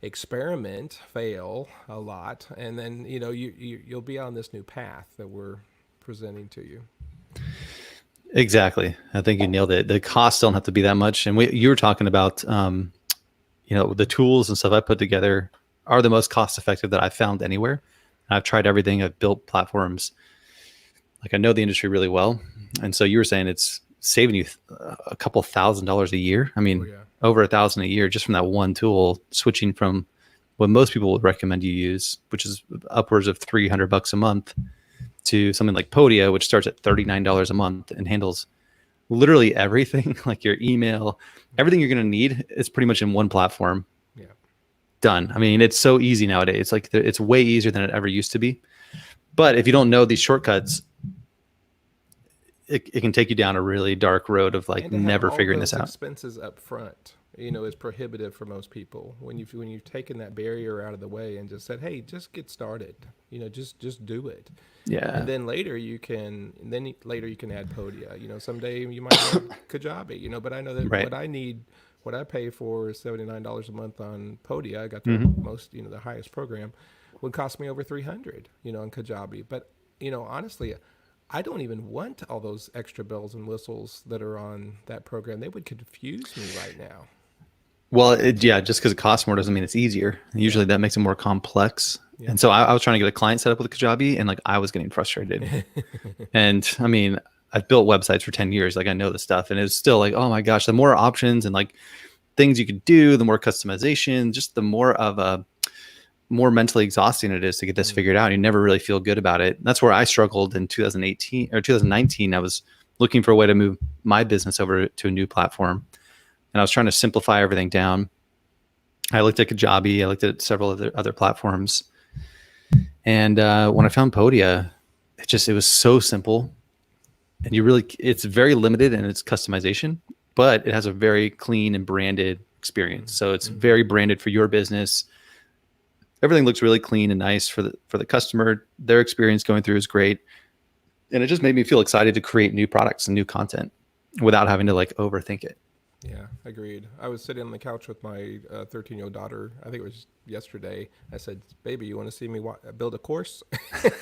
experiment, fail a lot, and then you'll be on this new path that we're presenting to you. Exactly. I think you nailed it. The costs don't have to be that much. And you were talking about the tools and stuff I put together are the most cost effective that I've found anywhere. I've tried everything. I've built platforms. Like, I know the industry really well. And so you were saying it's saving you a couple $1,000s a year. I mean, over $1,000 a year just from that one tool, switching from what most people would recommend you use, which is upwards of $300 a month, to something like Podia, which starts at $39 a month and handles literally everything, like your email, everything you're going to need is pretty much in one platform. Done. I mean, it's so easy nowadays. It's like it's way easier than it ever used to be. But if you don't know these shortcuts, it can take you down a really dark road of like And to have never all of figuring this those out. expenses up front, is prohibitive for most people. When you've taken that barrier out of the way and just said, "Hey, just get started," just do it. And Yeah. then later you can, later you can add Podia. Someday you might add Kajabi. But I know that Right. what I pay for is $79 a month on Podia. I got the Hmm. most, the highest program, would cost me over 300, on Kajabi. But honestly, I don't even want all those extra bells and whistles that are on that program. They would confuse me right now. Well, yeah, just because it costs more doesn't mean it's easier. Yeah, Usually that makes it more complex. yeah. And so I was trying to get a client set up with Kajabi, and like I was getting frustrated. And I mean, I've built websites for 10 years. Like I know the stuff, and it's still like, oh my gosh, the more options and like things you could do, the more customization, just the more mentally exhausting it is to get this Mm, figured out. You never really feel good about it. That's where I struggled in 2018 or 2019. I was looking for a way to move my business over to a new platform, and I was trying to simplify everything down. I looked at Kajabi, I looked at several other platforms, and when I found Podia, it was so simple, and it's very limited in its customization, but it has a very clean and branded experience. mm, So it's mm-hmm. very branded for your business. Everything looks really clean and nice for the customer. Their experience going through is great, and it just made me feel excited to create new products and new content without having to like overthink it. Yeah, agreed. I was sitting on the couch with my 13-year-old daughter. I think it was yesterday. I said, "Baby, you want to see me build a course?"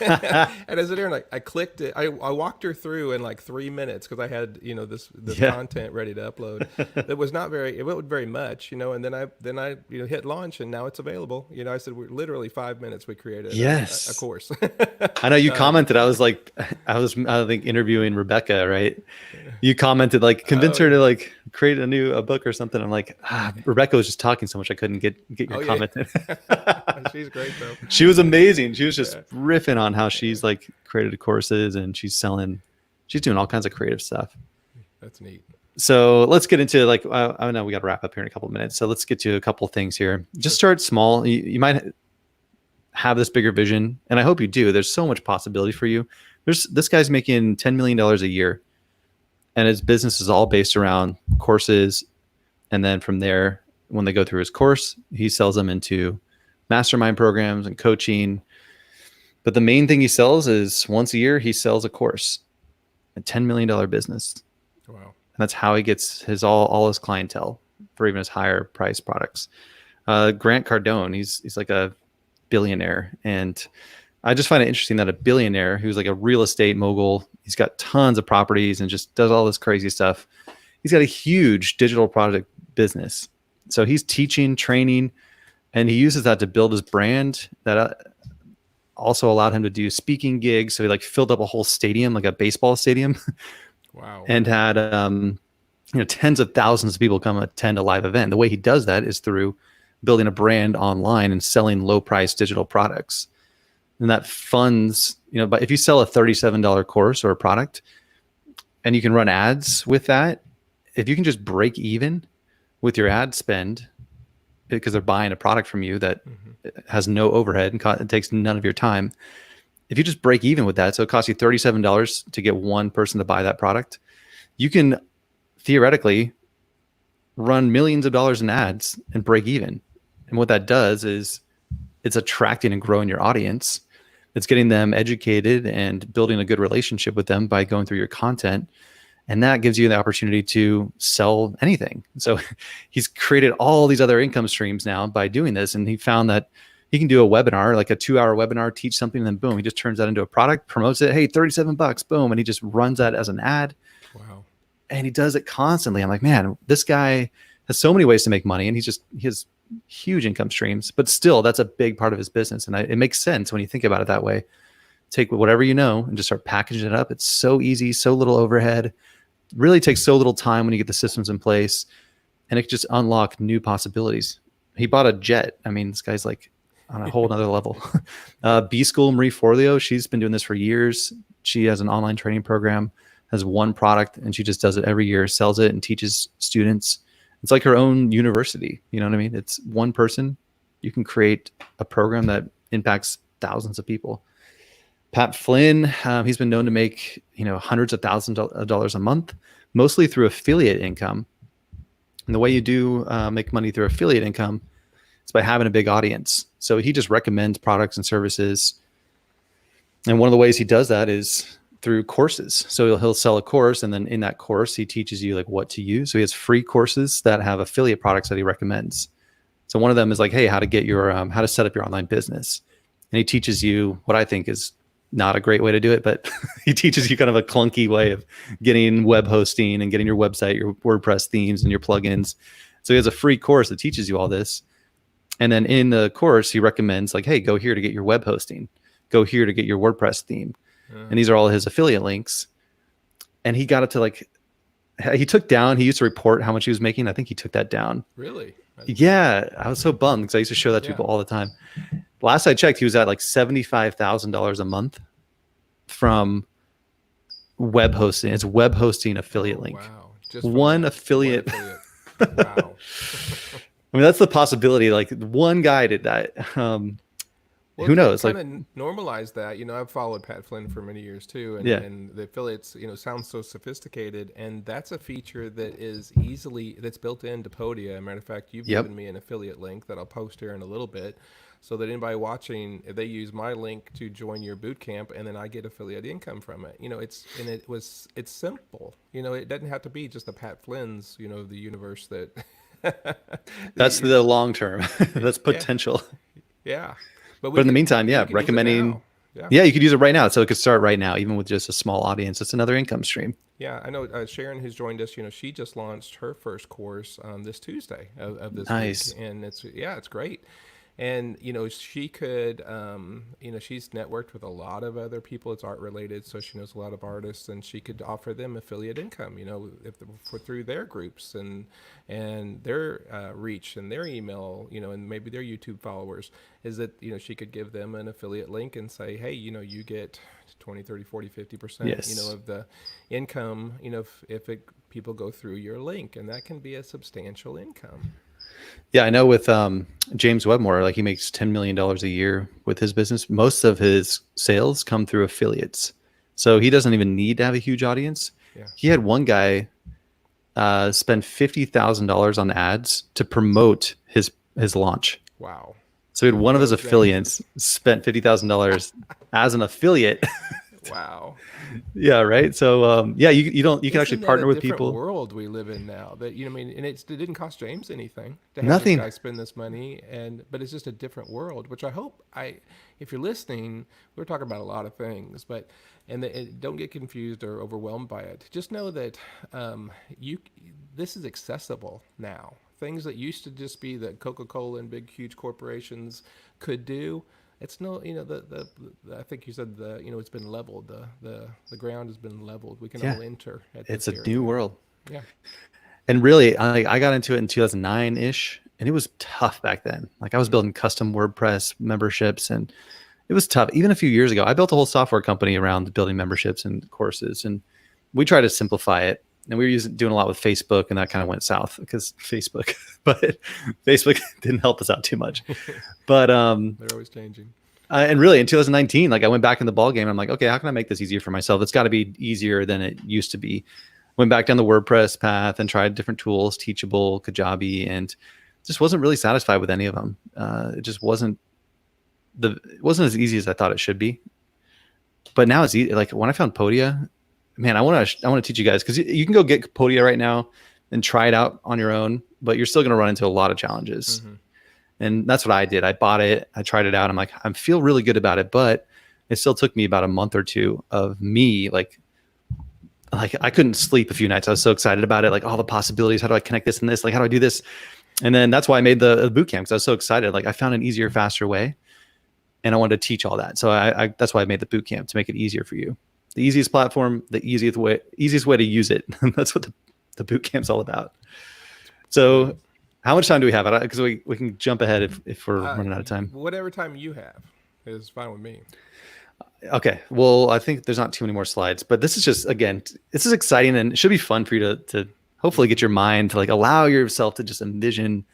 And I sit there and I clicked it. I walked her through in like 3 minutes because I had this Yeah. content ready to upload. That was not very. It wasn't very much, And then I hit launch and now it's available. I said we're literally 5 minutes we created a Yes. course. I know you um, commented. I was like, I think interviewing Rebecca, right? You commented like, convince oh her yeah. to like create a book or something. I'm like, Rebecca was just talking so much I couldn't get your Oh yeah. comment in. She's great though. She was amazing. She was just Yeah. riffing on how she's like created courses and she's doing all kinds of creative stuff. That's neat. So let's get into like, I know we got to wrap up here in a couple of minutes. So let's get to a couple of things here. Just Sure. start small. You might have this bigger vision, and I hope you do. There's so much possibility for you. This guy's making $10 million a year, and his business is all based around courses. And then from there, when they go through his course, he sells them into mastermind programs and coaching. But the main thing he sells is once a year, he sells a course, a $10 million business. Wow. And that's how he gets all his clientele for even his higher price products. Grant Cardone, he's like a billionaire. And I just find it interesting that a billionaire who's like a real estate mogul, he's got tons of properties and just does all this crazy stuff. He's got a huge digital product business. So he's teaching, training, and he uses that to build his brand. That also allowed him to do speaking gigs. So he like filled up a whole stadium, like a baseball stadium, Wow. and had tens of thousands of people come attend a live event. The way he does that is through building a brand online and selling low price digital products. And that funds, but if you sell a $37 course or a product and you can run ads with that, if you can just break even with your ad spend because they're buying a product from you that has no overhead and it takes none of your time. If you just break even with that, so it costs you $37 to get one person to buy that product, you can theoretically run millions of dollars in ads and break even. And what that does is it's attracting and growing your audience. It's getting them educated and building a good relationship with them by going through your content. And that gives you the opportunity to sell anything. So he's created all these other income streams now by doing this. And he found that he can do a webinar, like a 2-hour webinar, teach something, and then boom, he just turns that into a product, promotes it. Hey, $37, boom. And he just runs that as an ad. Wow. And he does it constantly. I'm like, man, this guy has so many ways to make money. And he has huge income streams, but still that's a big part of his business. And it makes sense when you think about it that way. Take whatever you know and just start packaging it up. It's so easy, so little overhead. Really takes so little time when you get the systems in place, and it can just unlock new possibilities. He bought a jet. I mean, this guy's like on a whole nother level. B School, Marie Forleo, she's been doing this for years. She has an online training program, has one product, and she just does it every year, sells it and teaches students. It's like her own university. You know what I mean? It's one person. You can create a program that impacts thousands of people. Pat Flynn, he's been known to make, hundreds of thousands of dollars a month, mostly through affiliate income. And the way you do make money through affiliate income is by having a big audience. So he just recommends products and services. And one of the ways he does that is through courses. So he'll sell a course, and then in that course, he teaches you like what to use. So he has free courses that have affiliate products that he recommends. So one of them is like, hey, how to set up your online business. And he teaches you what I think is not a great way to do it, but he teaches you kind of a clunky way of getting web hosting and getting your website, your WordPress themes and your plugins. So he has a free course that teaches you all this. And then in the course, he recommends like, hey, go here to get your web hosting, go here to get your WordPress theme. And these are all his affiliate links. And he got it to he used to report how much he was making. I think he took that down. Really? Yeah. I was so bummed because I used to show that to people all the time. Last I checked, he was at like $75,000 a month from web hosting. It's web hosting affiliate link. Wow. Just one affiliate. Wow. I mean, that's the possibility. Like one guy did that. Well, who knows? Kind of normalize that. I've followed Pat Flynn for many years too, and the affiliates, sound so sophisticated, and that's a feature that is that's built into Podia. Matter of fact, you've given me an affiliate link that I'll post here in a little bit, so that anybody watching, if they use my link to join your boot camp, and then I get affiliate income from it. It's simple. It doesn't have to be just the Pat Flynn's, the universe that. That's the long term. That's potential. Yeah. But in the meantime, recommending. You could use it right now. So it could start right now, even with just a small audience. It's another income stream. Yeah, I know Sharon, who's joined us, she just launched her first course this Tuesday of this week. And it's great. And, she could, she's networked with a lot of other people. It's art related, so she knows a lot of artists, and she could offer them affiliate income, through their groups and their reach and their email, and maybe their YouTube followers, is that, she could give them an affiliate link and say, hey, you get 20, 30, 40, 50%, of the income, if people go through your link, and that can be a substantial income. Yeah, I know with James Wedmore, like he makes $10 million a year with his business. Most of his sales come through affiliates. So he doesn't even need to have a huge audience. Yeah. He had one guy spend $50,000 on ads to promote his launch. Wow. So he had one of his affiliates spent $50,000 as an affiliate. Wow. Yeah. Right. So, you can actually partner with people. World we live in now that, and it didn't cost James anything to have Nothing. This guy spend this money. But it's just a different world, which I hope if you're listening, we're talking about a lot of things, but, don't get confused or overwhelmed by it. Just know that, this is accessible now. Things that used to just be that Coca-Cola and big, huge corporations could do. It's no, I think you said it's been leveled. The ground has been leveled. We can all enter. It's a new world. Yeah. And really, I got into it in 2009-ish, and it was tough back then. Like I was building custom WordPress memberships, and it was tough. Even a few years ago, I built a whole software company around building memberships and courses, and we tried to simplify it. And we were doing a lot with Facebook, and that kind of went south because Facebook, but Facebook didn't help us out too much. But they're always changing. And really, in 2019, like I went back in the ball game. I'm like, okay, how can I make this easier for myself? It's got to be easier than it used to be. Went back down the WordPress path and tried different tools, Teachable, Kajabi, and just wasn't really satisfied with any of them. It just wasn't as easy as I thought it should be. But now it's easy. Like when I found Podia. Man, I want to teach you guys, because you can go get Podia right now and try it out on your own, but you're still going to run into a lot of challenges. Mm-hmm. And that's what I did. I bought it. I tried it out. I'm like, I feel really good about it, but it still took me about a month or two of me like I couldn't sleep a few nights. I was so excited about it. Like all the possibilities. How do I connect this and this? Like, how do I do this? And then that's why I made the boot camp, because I was so excited. Like I found an easier, faster way, and I wanted to teach all that. So I that's why I made the boot camp, to make it easier for you. The easiest platform, the easiest way to use it. That's what the boot camp's all about. So how much time do we have? Because we can jump ahead if we're running out of time. Whatever time you have is fine with me. Okay. Well, I think there's not too many more slides, but this is just, again, this is exciting, and it should be fun for you to hopefully get your mind to like allow yourself to just envision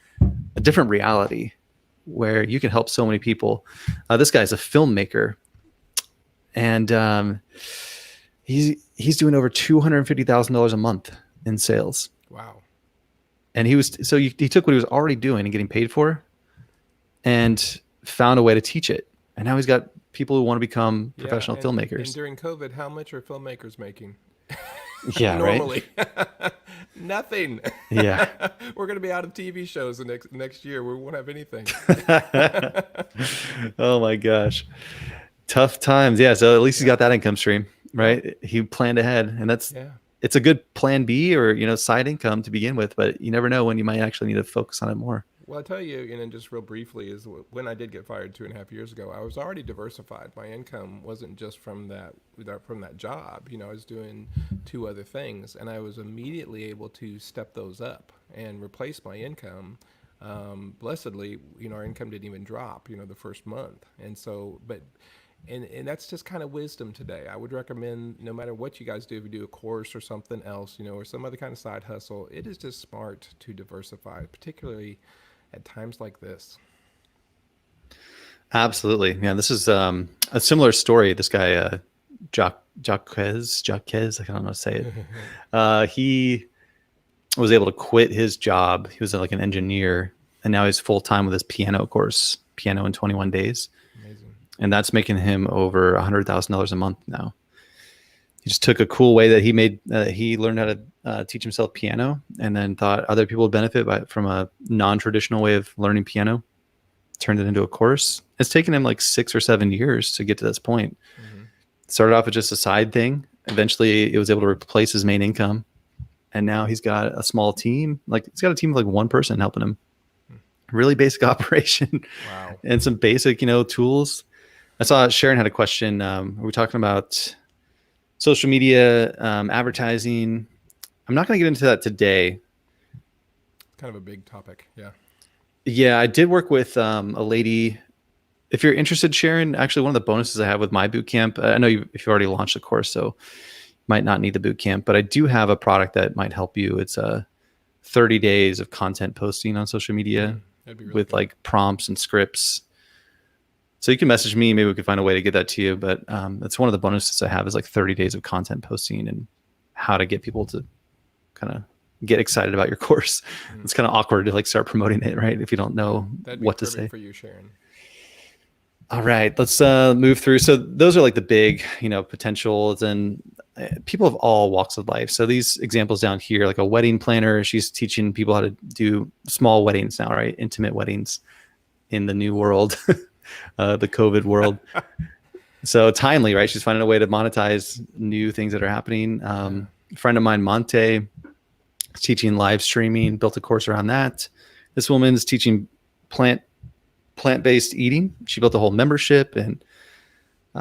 a different reality where you can help so many people. This guy's a filmmaker. and he's doing over $250,000 a month in sales. Wow. And he took what he was already doing and getting paid for, and found a way to teach it. And now he's got people who want to become Yeah, professional and filmmakers. during COVID, how much are filmmakers making? Yeah, right. Normally, nothing. Yeah. We're going to be out of TV shows the next year. We won't have anything. Oh my gosh. Tough times. Yeah. So at least he's Yeah, got that income stream, yeah, right? He planned ahead, and yeah. it's a good plan B, or, side income to begin with, but you never know when you might actually need to focus on it more. Well, I'll tell you, and then just real briefly, is when I did get fired 2.5 years ago, I was already diversified. My income wasn't just from that job. I was doing two other things, and I was immediately able to step those up and replace my income. Blessedly, our income didn't even drop, the first month. And so, and that's just kind of wisdom today. I would recommend, no matter what you guys do, if you do a course or something else, or some other kind of side hustle, it is just smart to diversify, particularly at times like this. Absolutely. Yeah. This is a similar story. This guy, Jaquez, I don't know how to say it. He was able to quit his job. He was like an engineer, and now he's full time with his piano course, piano in 21 days. Amazing. And that's making him over $100,000 a month now. He just took a cool way that he made. He learned how to teach himself piano, and then thought other people would benefit from a non-traditional way of learning piano. Turned it into a course. It's taken him like 6 or 7 years to get to this point. Mm-hmm. Started off as just a side thing. Eventually, it was able to replace his main income, and now he's got a small team. Like, he's got a team of like one person helping him. Really basic operation. Wow. And some basic, tools. I saw Sharon had a question. We were talking about social media, advertising. I'm not going to get into that today. Kind of a big topic. Yeah. Yeah, I did work with a lady. If you're interested, Sharon, actually one of the bonuses I have with my boot camp, I know if you already launched the course, so you might not need the boot camp, but I do have a product that might help you. It's 30 days of content posting on social media That'd be really with good. like prompts and scripts. So you can message me. Maybe we could find a way to get that to you. But that's one of the bonuses I have, is like 30 days of content posting and how to get people to kind of get excited about your course. It's kind of awkward to like start promoting it, right? If you don't know That'd be what to perfect say. for you, Sharon. All right, let's move through. So those are like the big, potentials, and people of all walks of life. So these examples down here, like a wedding planner, she's teaching people how to do small weddings now, right? Intimate weddings in the new world, the COVID world. So timely, right? She's finding a way to monetize new things that are happening. A friend of mine, Monte, is teaching live streaming, built a course around that. This woman's teaching plant-based eating. She built a whole membership, and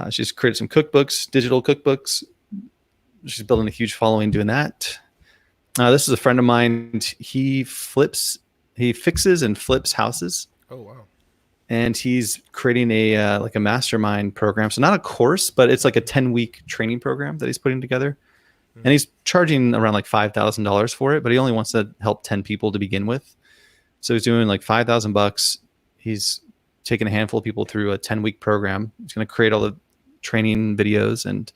she's created some cookbooks, digital cookbooks. She's building a huge following doing that. This is a friend of mine. He fixes and flips houses. Oh, wow. And he's creating a like a mastermind program. So not a course, but it's like a 10-week training program that he's putting together. And he's charging around like $5,000 for it, but he only wants to help 10 people to begin with. So he's doing like $5,000. He's taking a handful of people through a 10-week program. He's going to create all the training videos and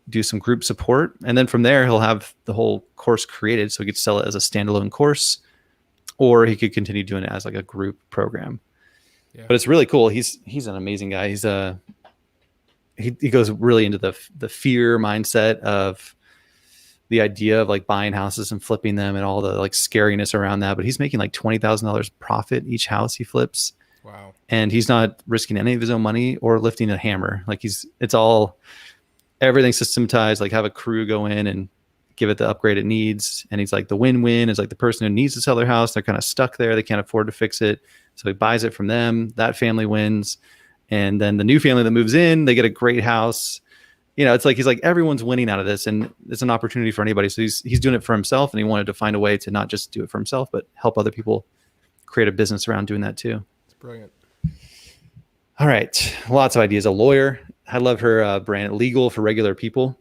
do some group support. And then from there, he'll have the whole course created. So he could sell it as a standalone course, or he could continue doing it as like a group program. Yeah. But it's really cool. He's an amazing guy. He goes really into the fear mindset of the idea of like buying houses and flipping them and all the like scariness around that. But he's making like $20,000 profit each house he flips. Wow. And he's not risking any of his own money or lifting a hammer. Like everything systematized, like have a crew go in and give it the upgrade it needs. And he's like, the win-win is like the person who needs to sell their house, they're kind of stuck there. They can't afford to fix it. So he buys it from them. That family wins. And then the new family that moves in, they get a great house. It's like, he's like, everyone's winning out of this, and it's an opportunity for anybody. So he's doing it for himself, and he wanted to find a way to not just do it for himself, but help other people create a business around doing that too. It's brilliant. All right. Lots of ideas. A lawyer. I love her brand, Legal for Regular People.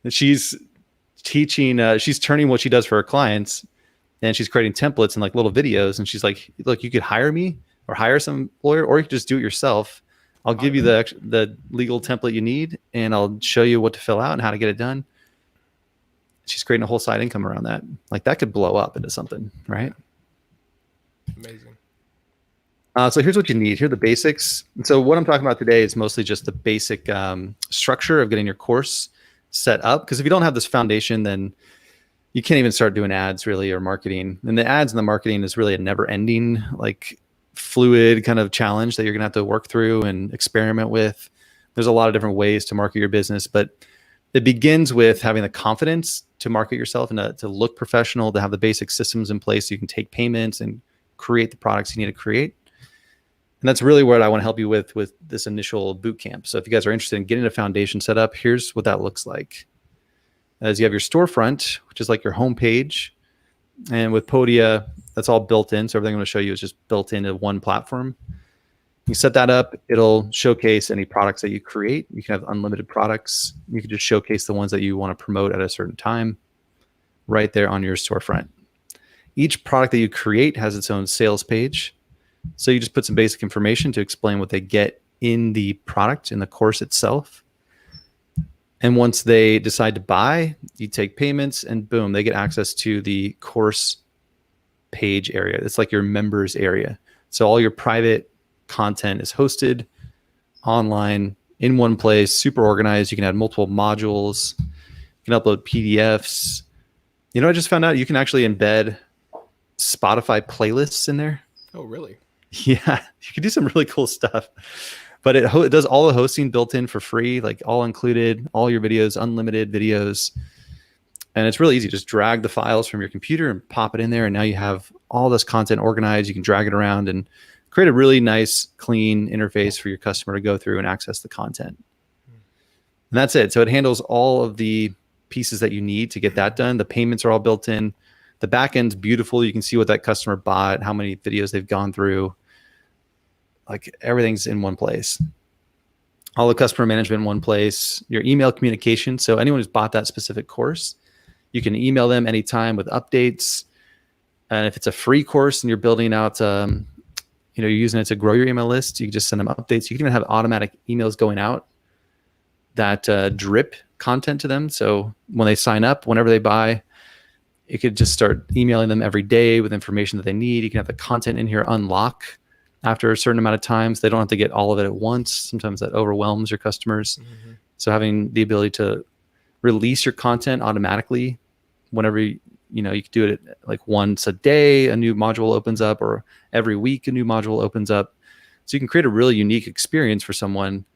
She's teaching, she's turning what she does for her clients, and she's creating templates and like little videos. And she's like, look, you could hire me or hire some lawyer, or you could just do it yourself. I'll give you the legal template you need, and I'll show you what to fill out and how to get it done. She's creating a whole side income around that. Like that could blow up into something, right? Amazing. So here's what you need. Here are the basics. And so what I'm talking about today is mostly just the basic structure of getting your course set up. Because if you don't have this foundation, then you can't even start doing ads really or marketing. And the ads and the marketing is really a never-ending, like fluid kind of challenge that you're going to have to work through and experiment with. There's a lot of different ways to market your business, but it begins with having the confidence to market yourself and to look professional, to have the basic systems in place so you can take payments and create the products you need to create. And that's really what I want to help you with this initial boot camp. So if you guys are interested in getting a foundation set up, here's what that looks like. As you have your storefront, which is like your homepage, and with Podia, that's all built in. So everything I'm going to show you is just built into one platform. You set that up, it'll showcase any products that you create. You can have unlimited products. You can just showcase the ones that you want to promote at a certain time right there on your storefront. Each product that you create has its own sales page. So you just put some basic information to explain what they get in the product, in the course itself. And once they decide to buy, you take payments and boom, they get access to the course page area. It's like your members area. So all your private content is hosted online in one place, super organized. You can add multiple modules. You can upload PDFs. You know, I just found out you can actually embed Spotify playlists in there. Oh, really? Yeah, you can do some really cool stuff. But it does all the hosting built in for free, like all included, all your videos, unlimited videos. And it's really easy. Just drag the files from your computer and pop it in there. And now you have all this content organized. You can drag it around and create a really nice, clean interface for your customer to go through and access the content. And that's it. So it handles all of the pieces that you need to get that done. The payments are all built in. The back end's beautiful. You can see what that customer bought, how many videos they've gone through. Like everything's in one place. All the customer management in one place, your email communication. So anyone who's bought that specific course, you can email them anytime with updates. And if it's a free course and you're building out, you're using it to grow your email list, you can just send them updates. You can even have automatic emails going out that drip content to them. So when they sign up, whenever they buy, you could just start emailing them every day with information that they need. You can have the content in here unlock after a certain amount of times. They don't have to get all of it at once. Sometimes that overwhelms your customers. Mm-hmm. So having the ability to release your content automatically whenever you could do it like once a day, a new module opens up, or every week a new module opens up. So you can create a really unique experience for someone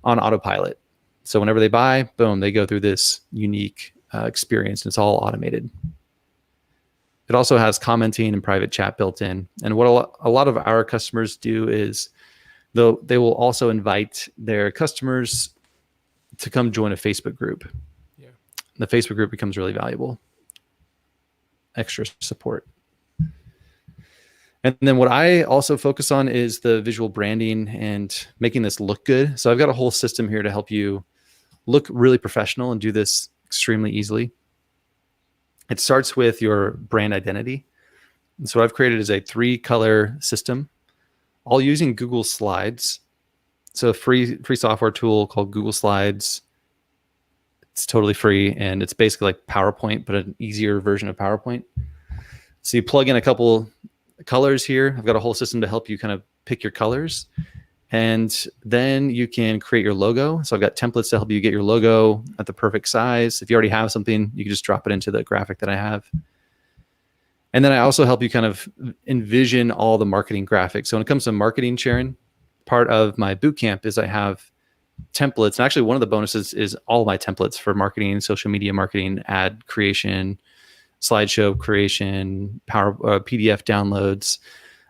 on autopilot. So whenever they buy, boom, they go through this unique experience, and it's all automated. It also has commenting and private chat built in. And what a lot of our customers do is they will also invite their customers to come join a Facebook group. Yeah. The Facebook group becomes really valuable. Extra support. And then what I also focus on is the visual branding and making this look good. So I've got a whole system here to help you look really professional and do this extremely easily. It starts with your brand identity. And so what I've created is a 3-color system, all using Google Slides. So a free software tool called Google Slides. It's totally free, and it's basically like PowerPoint, but an easier version of PowerPoint. So you plug in a couple colors here. I've got a whole system to help you kind of pick your colors. And then you can create your logo. So I've got templates to help you get your logo at the perfect size. If you already have something, you can just drop it into the graphic that I have. And then I also help you kind of envision all the marketing graphics. So when it comes to marketing, Sharon, part of my bootcamp is I have templates. And actually one of the bonuses is all my templates for marketing, social media marketing, ad creation, slideshow creation, PDF downloads.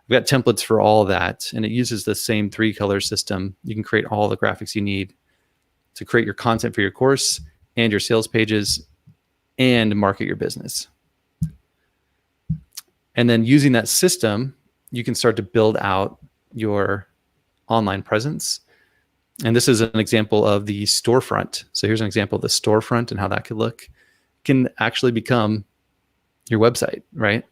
We've got templates for all of that, and it uses the same 3-color system. You can create all the graphics you need to create your content for your course and your sales pages and market your business. And then using that system, you can start to build out your online presence. And this is an example of the storefront. So here's an example of the storefront and how that could look. It can actually become your website, right?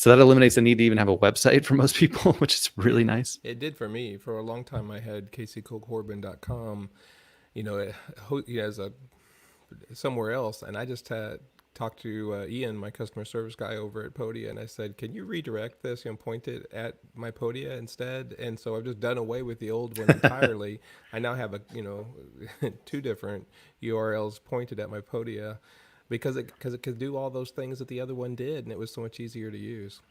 So that eliminates the need to even have a website for most people, which is really nice. It did for me. For a long time, I had caseycocorbin.com, as a somewhere else, and I just had talked to Ian, my customer service guy over at Podia, and I said, "Can you redirect this and point it at my Podia instead?" And so I've just done away with the old one entirely. I now have two different URLs pointed at my Podia because it could do all those things that the other one did, and it was so much easier to use.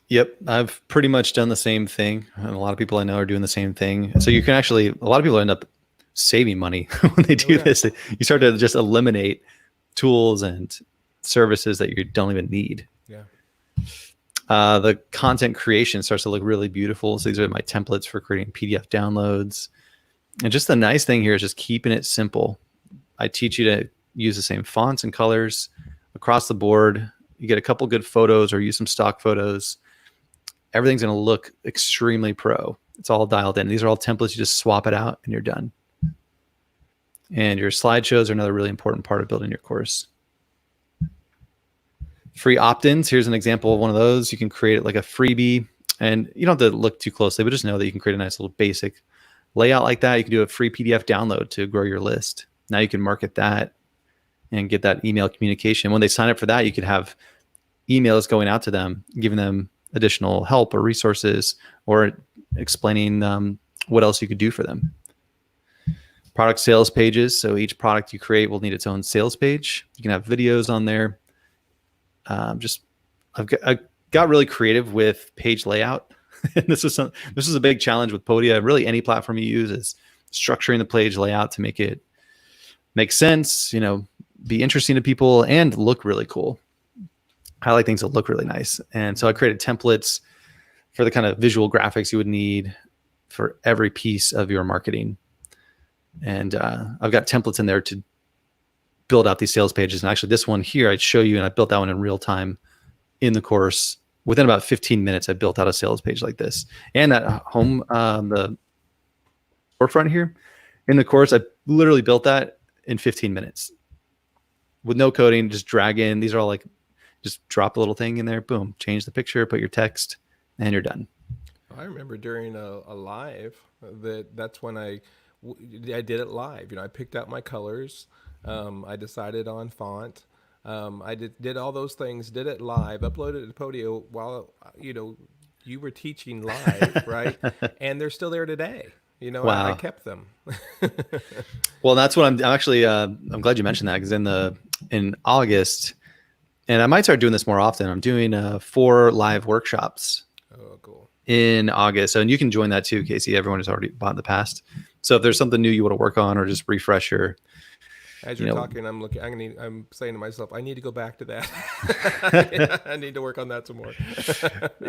Yep, I've pretty much done the same thing, and a lot of people I know are doing the same thing. So you can actually, a lot of people end up saving money when they do this. You start to just eliminate tools and services that you don't even need. Yeah. The content creation starts to look really beautiful. So these are my templates for creating PDF downloads. And just the nice thing here is just keeping it simple. I teach you to use the same fonts and colors across the board. You get a couple good photos or use some stock photos. Everything's going to look extremely pro. It's all dialed in. These are all templates. You just swap it out and you're done. And your slideshows are another really important part of building your course. Free opt-ins. Here's an example of one of those. You can create it like a freebie, and you don't have to look too closely, but just know that you can create a nice little basic layout like that. You can do a free PDF download to grow your list. Now you can market that and get that email communication. When they sign up for that, you could have emails going out to them, giving them additional help or resources, or explaining what else you could do for them. Product sales pages. So each product you create will need its own sales page. You can have videos on there. I got really creative with page layout. And this is a big challenge with Podia. Really, any platform you use is structuring the page layout to make it make sense, be interesting to people and look really cool. I like things that look really nice. And so I created templates for the kind of visual graphics you would need for every piece of your marketing. And I've got templates in there to build out these sales pages. And actually this one here, I'd show you, and I built that one in real time in the course. Within about 15 minutes, I built out a sales page like this. And that home, the storefront here in the course, I literally built that in 15 minutes with no coding, just drag in. These are all like, just drop a little thing in there, boom, change the picture, put your text, and you're done. I remember during a live that's when I did it live. I picked out my colors. I decided on font. I did all those things, did it live, uploaded it to Podio while, you were teaching live, right? And they're still there today. Wow. I kept them. Well, that's what I'm actually, I'm glad you mentioned that, because in August, and I might start doing this more often, I'm doing 4 live workshops. Oh, cool. In August. So, and you can join that too, Casey. Everyone has already bought in the past. So if there's something new you want to work on, or just refresh your, as you're talking, I'm saying to myself, I need to go back to that. I need to work on that some more.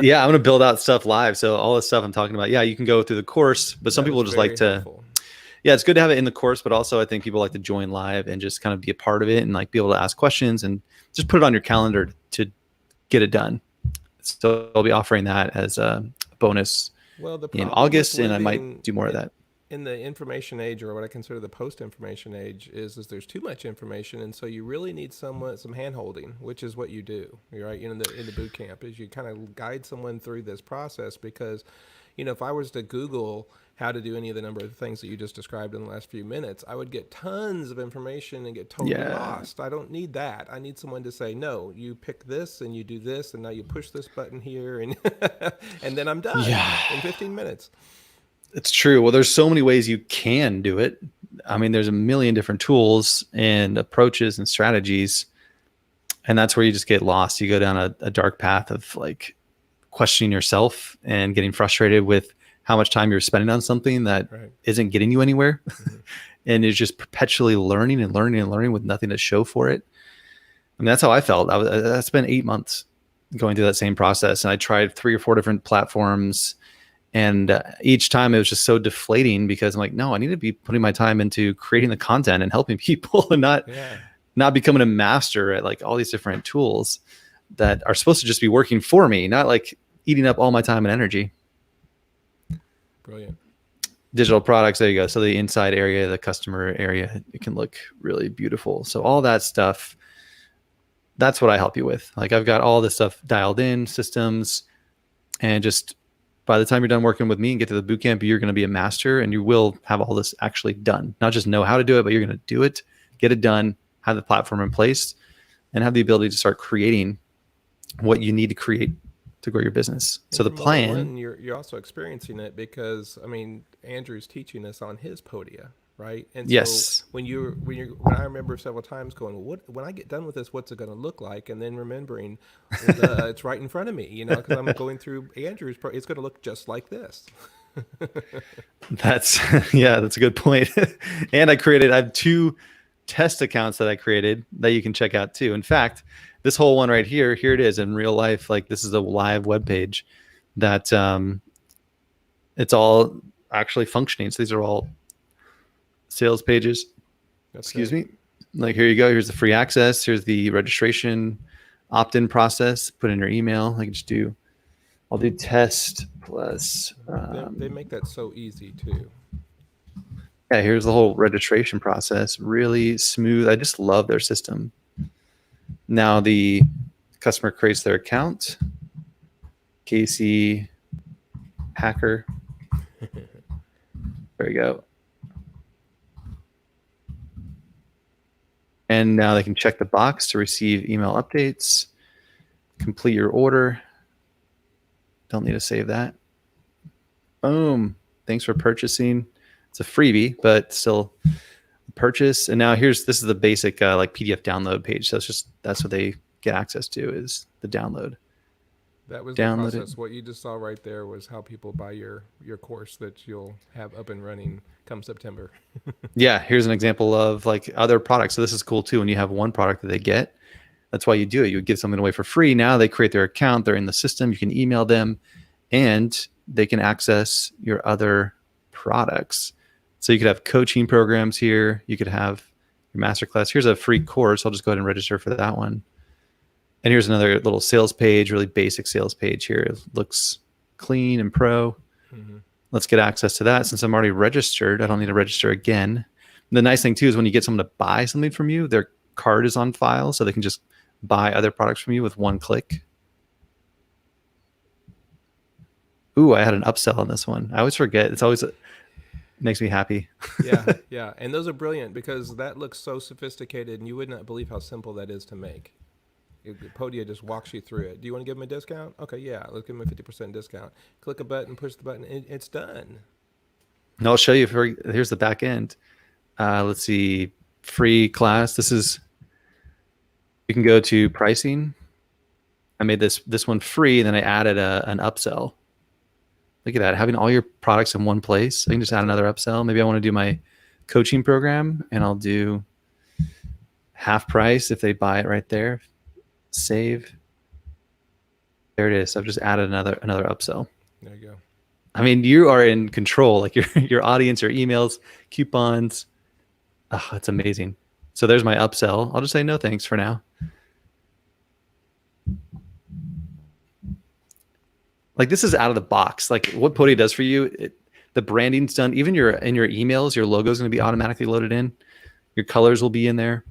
Yeah, I'm going to build out stuff live. So all this stuff I'm talking about, yeah, you can go through the course, but some people just like to, helpful. Yeah, it's good to have it in the course, but also I think people like to join live and just kind of be a part of it and like be able to ask questions and just put it on your calendar to get it done. So I'll be offering that as a bonus in August, and I might do more of that. In the information age, or what I consider the post-information age, is there's too much information, and so you really need some hand-holding, which is what you do, right? In the boot camp, is you kind of guide someone through this process, because, if I was to Google how to do any of the number of things that you just described in the last few minutes, I would get tons of information and get totally lost. I don't need that. I need someone to say, no, you pick this and you do this, and now you push this button here, and and then I'm done in 15 minutes. It's true. Well, there's so many ways you can do it. I mean, there's a million different tools and approaches and strategies. And that's where you just get lost. You go down a dark path of like questioning yourself and getting frustrated with how much time you're spending on something that isn't getting you anywhere. Mm-hmm. And you're just perpetually learning and learning and learning with nothing to show for it. I mean, that's how I felt. I spent 8 months going through that same process. And I tried 3 or 4 different platforms. And each time it was just so deflating, because I'm like, no, I need to be putting my time into creating the content and helping people, and not becoming a master at like all these different tools that are supposed to just be working for me, not like eating up all my time and energy. Brilliant. Digital products. There you go. So the inside area, the customer area, it can look really beautiful. So all that stuff, that's what I help you with. Like I've got all this stuff dialed in, systems, and just by the time you're done working with me and get to the boot camp, you're going to be a master and you will have all this actually done. Not just know how to do it, but you're going to do it, get it done, have the platform in place, and have the ability to start creating what you need to create to grow your business. And So the from moment plan, one, you're also experiencing it because I mean Andrew's teaching us on his podia, right? And so yes, when I remember several times going, what when I get done with this, what's it going to look like? And then remembering, well, duh, it's right in front of me, you know, because I'm going through Andrew's. It's going to look just like this. that's yeah, that's a good point. And I have 2 test accounts that I created that you can check out too. In fact, this whole one right here, here it is in real life. Like this is a live web page that it's all actually functioning. So these are all sales pages. Excuse me. Like here you go. Here's the free access. Here's the registration opt-in process. Put in your email. I can just do. I'll do test plus. They make that so easy too. Yeah, here's the whole registration process. Really smooth. I just love their system. Now the customer creates their account. Casey Hacker. There you go. And now they can check the box to receive email updates, complete your order. Don't need to save that. Boom. Thanks for purchasing. It's a freebie, but still purchase. And now this is the basic like PDF download page. So that's what they get access to is the download. That was Download the process. it. What you just saw right there was how people buy your course that you'll have up and running come September. Yeah, here's an example of like other products. So this is cool too. When you have one product that they get, that's why you do it. You would give something away for free. Now they create their account. They're in the system. You can email them and they can access your other products. So you could have coaching programs here. You could have your masterclass. Here's a free course. I'll just go ahead and register for that one. And here's another little sales page, really basic sales page here. It looks clean and pro. Mm-hmm. Let's get access to that. Since I'm already registered, I don't need to register again. The nice thing too is when you get someone to buy something from you, their card is on file, so they can just buy other products from you with one click. Ooh, I had an upsell on this one. I always forget. It's always makes me happy. Yeah. And those are brilliant because that looks so sophisticated and you would not believe how simple that is to make. Podia just walks you through it. Do you want to give them a discount? Okay, yeah, let's give them a 50% discount. Click a button, push the button, and it's done. And I'll show you. Here's the back end. Let's see, free class. You can go to pricing. I made this one free, and then I added an upsell. Look at that, having all your products in one place. I can just add another upsell. Maybe I want to do my coaching program, and I'll do half price if they buy it right there. Save. There it is. I've just added another upsell. There you go. I mean, you are in control. Like your audience, your emails, coupons. Oh, it's amazing. So there's my upsell. I'll just say no thanks for now. Like this is out of the box. Like what Podia does for you, the branding's done. Even in your emails, your logo is going to be automatically loaded in. Your colors will be in there.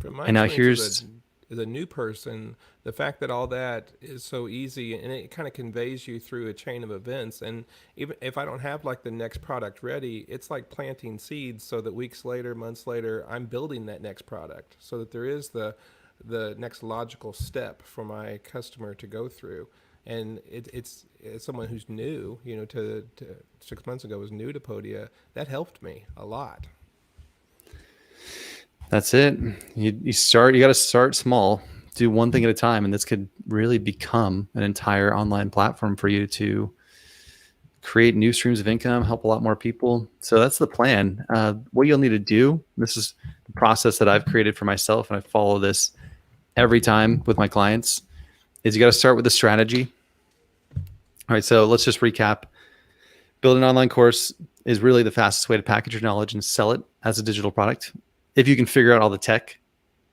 And now here's as a new person, the fact that all that is so easy and it kind of conveys you through a chain of events. And even if I don't have like the next product ready, it's like planting seeds so that weeks later, months later, I'm building that next product so that there is the next logical step for my customer to go through. And it's someone who's new, you know, to 6 months ago was new to Podia. That helped me a lot. That's it. You got to start small, do one thing at a time. And this could really become an entire online platform for you to create new streams of income, help a lot more people. So that's the plan. What you'll need to do, this is the process that I've created for myself, and I follow this every time with my clients, is you got to start with a strategy. All right, so let's just recap. Build an online course is really the fastest way to package your knowledge and sell it as a digital product. If you can figure out all the tech,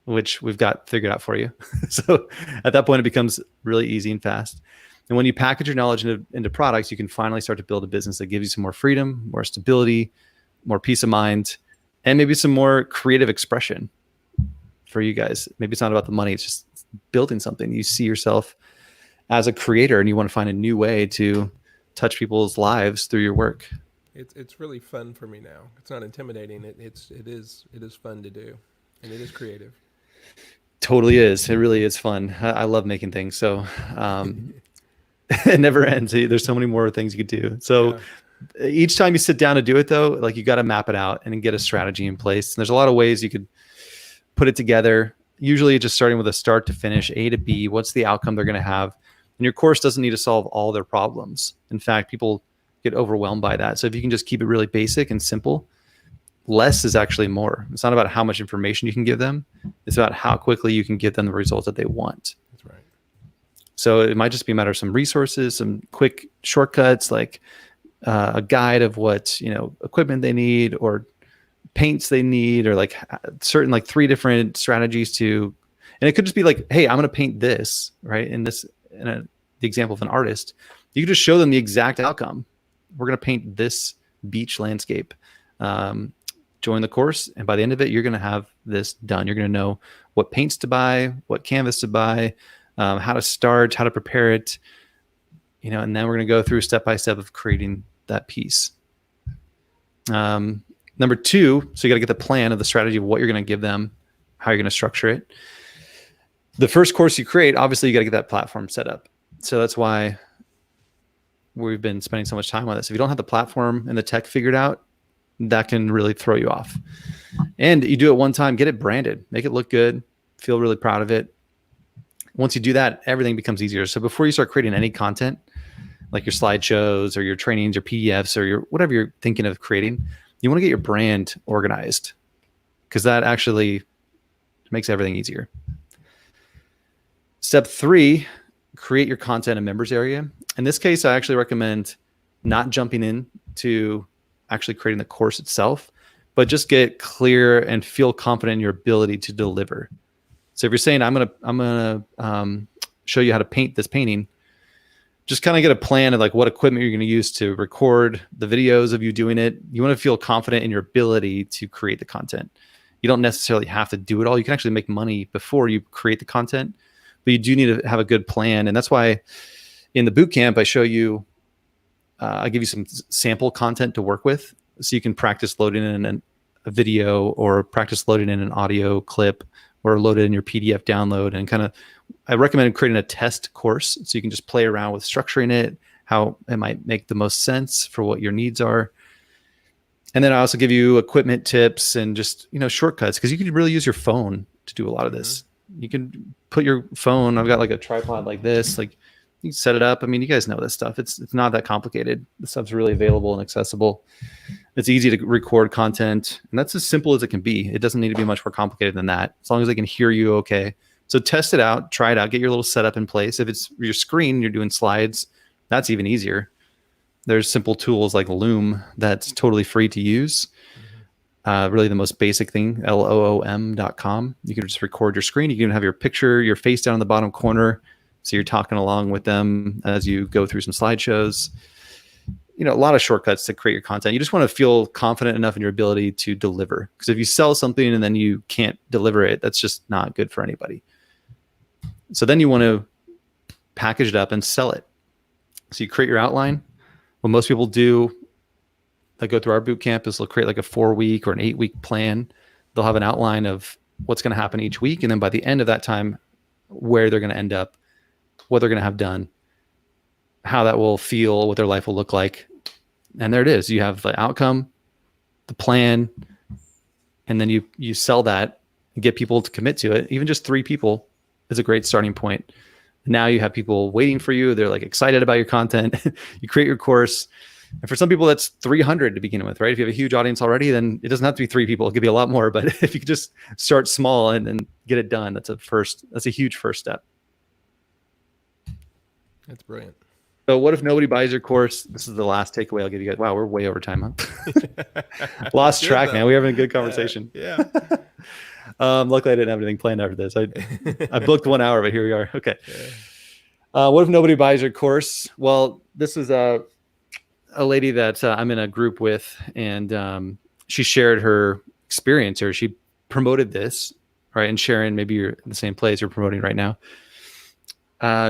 which we've got figured out for you. So at that point, it becomes really easy and fast. And when you package your knowledge into products, you can finally start to build a business that gives you some more freedom, more stability, more peace of mind, and maybe some more creative expression for you guys. Maybe it's not about the money. It's just building something. You see yourself as a creator, and you want to find a new way to touch people's lives through your work. It's really fun for me now. It's not intimidating. It is fun to do, and it is creative. Totally is. It really is fun. I love making things. So it never ends. There's so many more things you could do. So Yeah. each time you sit down to do it, though, like you got to map it out and get a strategy in place. And there's a lot of ways you could put it together. Usually just starting with a start to finish, A to B, what's the outcome they're going to have. And your course doesn't need to solve all their problems. In fact, people get overwhelmed by that. So if you can just keep it really basic and simple, less is actually more. It's not about how much information you can give them. It's about how quickly you can give them the results that they want. That's right. So it might just be a matter of some resources, some quick shortcuts, like a guide of what, equipment they need or paints they need, or like certain, like 3 different strategies to, and it could just be like, hey, I'm going to paint this, right? The example of an artist, you can just show them the exact outcome. We're going to paint this beach landscape. Join the course, and by the end of it, you're going to have this done. You're going to know what paints to buy, what canvas to buy, how to start, how to prepare it, and then we're going to go through step by step of creating that piece. Number 2, so you got to get the plan of the strategy of what you're going to give them, how you're going to structure it. The first course you create, obviously, you got to get that platform set up. So that's why we've been spending so much time on this. If you don't have the platform and the tech figured out, that can really throw you off. And you do it one time, get it branded, make it look good, feel really proud of it. Once you do that, everything becomes easier. So before you start creating any content, like your slideshows or your trainings or PDFs or your whatever you're thinking of creating, you want to get your brand organized, because that actually makes everything easier. Step 3, create your content and members area. In this case, I actually recommend not jumping in to actually creating the course itself, but just get clear and feel confident in your ability to deliver. So if you're saying, I'm gonna show you how to paint this painting, just kind of get a plan of like what equipment you're going to use to record the videos of you doing it. You want to feel confident in your ability to create the content. You don't necessarily have to do it all. You can actually make money before you create the content, but you do need to have a good plan. And that's why in the boot camp, I show you, I give you some sample content to work with, so you can practice loading in a video or practice loading in an audio clip or load it in your PDF download. And I recommend creating a test course so you can just play around with structuring it, how it might make the most sense for what your needs are. And then I also give you equipment tips and just, shortcuts, because you can really use your phone to do a lot of this. You can put your phone, I've got like a tripod like this, like you can set it up. I mean, you guys know this stuff. It's not that complicated. The stuff's really available and accessible. It's easy to record content, and that's as simple as it can be. It doesn't need to be much more complicated than that, as long as they can hear you okay. So test it out, try it out, get your little setup in place. If it's your screen, you're doing slides, that's even easier. There's simple tools like Loom that's totally free to use. Really the most basic thing, loom.com. You can just record your screen. You can have your picture, your face down in the bottom corner, so you're talking along with them as you go through some slideshows. A lot of shortcuts to create your content. You just want to feel confident enough in your ability to deliver. Because if you sell something and then you can't deliver it, that's just not good for anybody. So then you want to package it up and sell it. So you create your outline. What most people do that go through our boot camp is they'll create like a 4-week or an 8-week plan. They'll have an outline of what's going to happen each week. And then by the end of that time, where they're going to end up, what they're going to have done, how that will feel, what their life will look like. And there it is. You have the outcome, the plan, and then you sell that and get people to commit to it. Even just 3 people is a great starting point. Now you have people waiting for you. They're like excited about your content. You create your course. And for some people, that's 300 to begin with, right? If you have a huge audience already, then it doesn't have to be 3 people. It could be a lot more. But if you could just start small and get it done, that's a huge first step. That's brilliant. So what if nobody buys your course? This is the last takeaway I'll give you guys. Wow, we're way over time, huh? Lost track, man. We're having a good conversation. Yeah. Luckily, I didn't have anything planned after this. I booked 1 hour, but here we are. Okay. Yeah. What if nobody buys your course? Well, this is a lady that I'm in a group with, and she shared her experience, or she promoted this right? And Sharon, maybe you're in the same place you're promoting right now.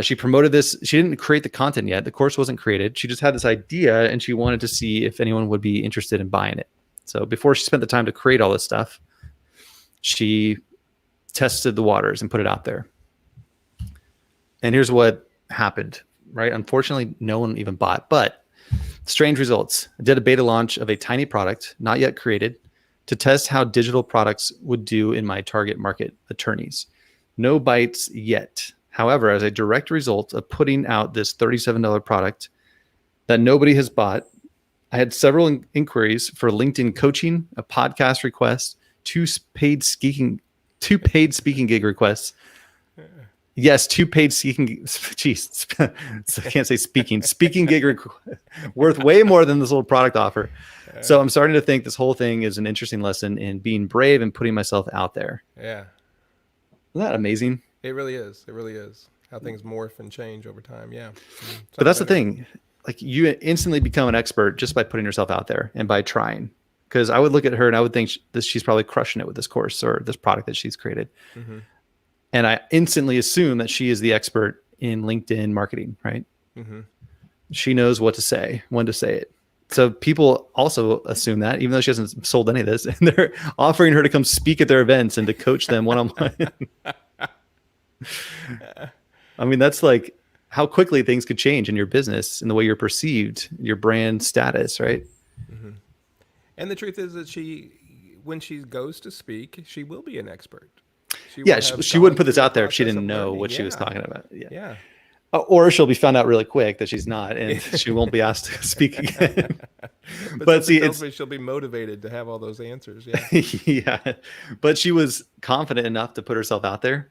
She promoted this. She didn't create the content yet. The course wasn't created. She just had this idea and she wanted to see if anyone would be interested in buying it. So before she spent the time to create all this stuff, she tested the waters and put it out there. And here's what happened, right? Unfortunately, no one even bought, but strange results. I did a beta launch of a tiny product, not yet created, to test how digital products would do in my target market, attorneys. No bites yet. However, as a direct result of putting out this $37 product that nobody has bought, I had several inquiries for LinkedIn coaching, a podcast request, two paid speaking gig requests. Yes, two paid speaking. Jeez, I can't say speaking gig worth way more than this little product offer. So I'm starting to think this whole thing is an interesting lesson in being brave and putting myself out there. Yeah. Isn't that amazing? It really is. It really is. How things morph and change over time. Yeah. But that's the thing. Like, you instantly become an expert just by putting yourself out there and by trying. Because I would look at her and I would think she's probably crushing it with this course or this product that she's created. Mm-hmm. And I instantly assume that she is the expert in LinkedIn marketing, right? Mm-hmm. She knows what to say, when to say it. So people also assume that, even though she hasn't sold any of this, and they're offering her to come speak at their events and to coach them one-on-one. I mean, that's like how quickly things could change in your business and the way you're perceived, your brand status, right? Mm-hmm. And the truth is that when she goes to speak, she will be an expert. She wouldn't put this out there if she didn't know what she was talking about. Yeah. Or she'll be found out really quick that she's not, and she won't be asked to speak again. but see, she'll be motivated to have all those answers. Yeah. Yeah. But she was confident enough to put herself out there.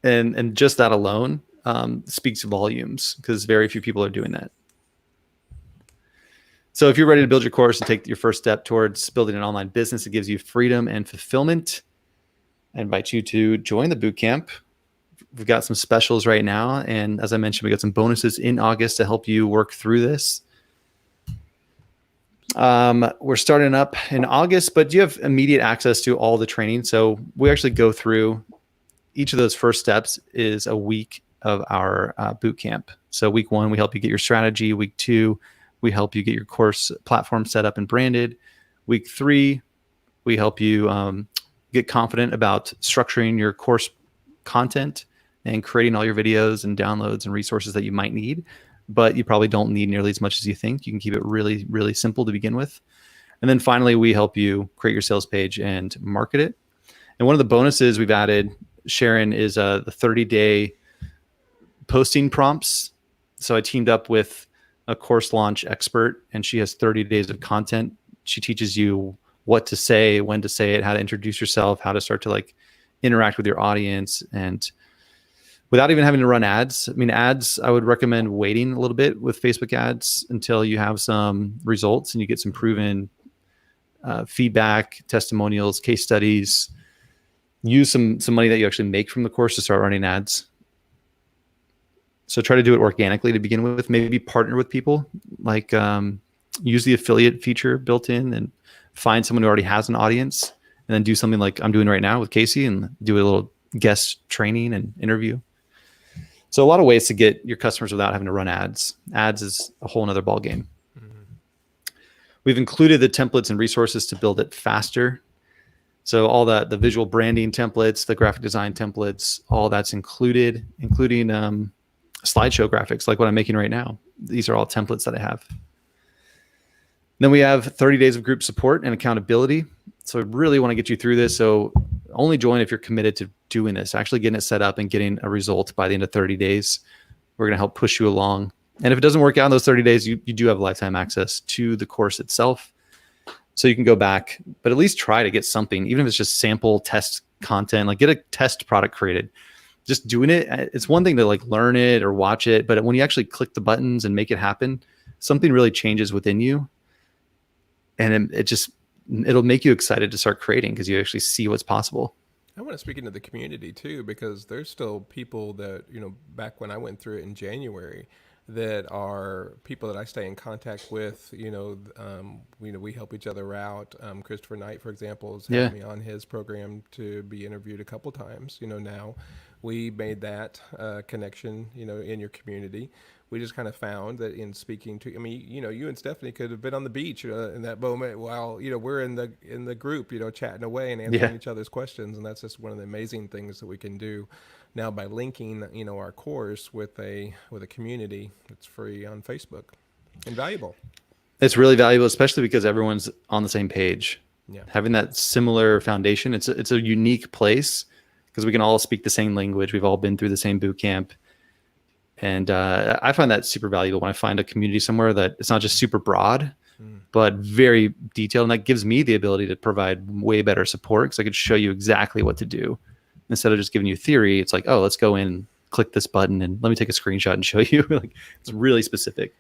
And just that alone speaks volumes, because very few people are doing that. So if you're ready to build your course and take your first step towards building an online business that gives you freedom and fulfillment, I invite you to join the bootcamp. We've got some specials right now. And as I mentioned, we got some bonuses in August to help you work through this. We're starting up in August, but you have immediate access to all the training. So we actually go through each of those first steps is a week of our boot camp. So week 1, we help you get your strategy. Week 2, we help you get your course platform set up and branded. Week 3, we help you get confident about structuring your course content and creating all your videos and downloads and resources that you might need, but you probably don't need nearly as much as you think. You can keep it really, really simple to begin with. And then finally, we help you create your sales page and market it. And one of the bonuses we've added, Sharon, is the 30-day posting prompts. So I teamed up with a course launch expert, and she has 30 days of content. She teaches you what to say, when to say it, how to introduce yourself, how to start to like interact with your audience, and without even having to run ads. I mean, ads, I would recommend waiting a little bit with Facebook ads until you have some results and you get some proven feedback, testimonials, case studies. Use some money that you actually make from the course to start running ads. So try to do it organically to begin with. Maybe partner with people, like use the affiliate feature built in and find someone who already has an audience, and then do something like I'm doing right now with Casey and do a little guest training and interview. So a lot of ways to get your customers without having to run ads. Ads is a whole nother ballgame. Mm-hmm. We've included the templates and resources to build it faster. So all the visual branding templates, the graphic design templates, all that's included, including slideshow graphics like what I'm making right now. These are all templates that I have. Then we have 30 days of group support and accountability. So I really want to get you through this. So only join if you're committed to doing this, actually getting it set up and getting a result by the end of 30 days. We're going to help push you along. And if it doesn't work out in those 30 days, you do have lifetime access to the course itself. So you can go back, but at least try to get something, even if it's just sample test content, like get a test product created. Just doing it, it's one thing to like learn it or watch it, but when you actually click the buttons and make it happen, something really changes within you. And it'll make you excited to start creating because you actually see what's possible. I want to speak into the community too, because there's still people that, back when I went through it in January, that are people that I stay in contact with. We help each other out. Christopher Knight, for example, has had Yeah. me on his program to be interviewed a couple times. Now we made that connection, in your community. We just kind of found that in speaking to, I mean, you and Stephanie could have been on the beach in that moment while, we're in the group, chatting away and answering Yeah. each other's questions. And that's just one of the amazing things that we can do now by linking, our course with a community that's free on Facebook. Invaluable. It's really valuable, especially because everyone's on the same page. Yeah. Having that similar foundation, it's a unique place because we can all speak the same language. We've all been through the same boot camp. And I find that super valuable when I find a community somewhere that it's not just super broad, but very detailed. And that gives me the ability to provide way better support because I could show you exactly what to do. Instead of just giving you theory, it's like, oh, let's go in, click this button, and let me take a screenshot and show you. Like, it's really specific.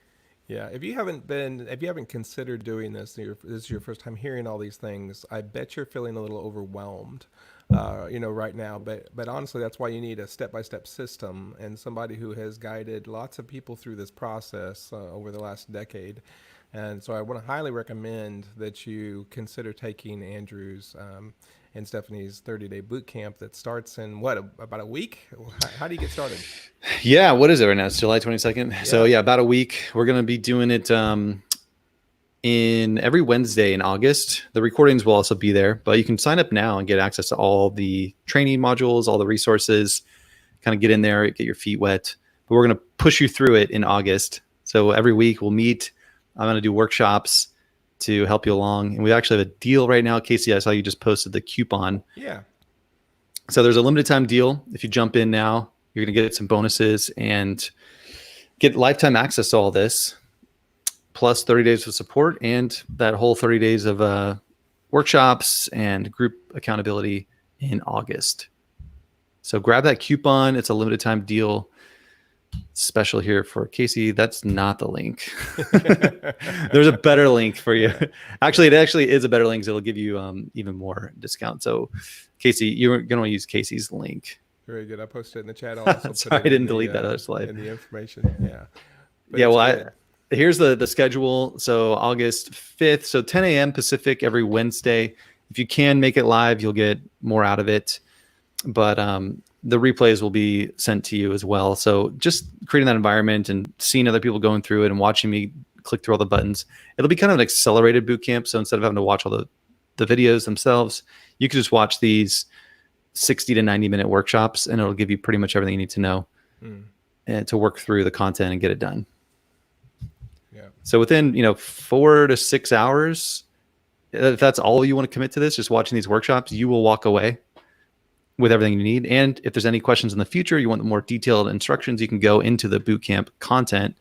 Yeah, if you haven't considered doing this, this is your first time hearing all these things. I bet you're feeling a little overwhelmed, right now. But honestly, that's why you need a step-by-step system and somebody who has guided lots of people through this process over the last decade. And so I want to highly recommend that you consider taking Andrew's and Stephanie's 30-day boot camp that starts in about a week? How do you get started? Yeah, what is it right now? It's July 22nd. Yeah. So yeah, about a week. We're going to be doing it in every Wednesday in August. The recordings will also be there, but you can sign up now and get access to all the training modules, all the resources, kind of get in there, get your feet wet. But we're going to push you through it in August. So every week we'll meet. I'm going to do workshops to help you along. And we actually have a deal right now. Casey, I saw you just posted the coupon. Yeah. So there's a limited time deal. If you jump in now, you're going to get some bonuses and get lifetime access to all this, plus 30 days of support and that whole 30 days of workshops and group accountability in August. So grab that coupon. It's a limited time deal. Special here for Casey. That's not the link. There's a better link for you. Actually, it actually is a better link. So it'll give you even more discount. So Casey, you're going to use Casey's link. Very good. I posted it in the chat. I'll also Sorry, put I didn't delete that other slide. In the information. Yeah. But yeah. Well, here's the schedule. So August 5th. So 10 a.m. Pacific every Wednesday. If you can make it live, you'll get more out of it. But the replays will be sent to you as well. So just creating that environment and seeing other people going through it and watching me click through all the buttons, it'll be kind of an accelerated boot camp. So instead of having to watch all the videos themselves, you can just watch these 60 to 90 minute workshops and it'll give you pretty much everything you need to know and to work through the content and get it done. Yeah. So within, 4 to 6 hours, if that's all you want to commit to this, just watching these workshops, you will walk away with everything you need. And if there's any questions in the future, you want the more detailed instructions, you can go into the bootcamp content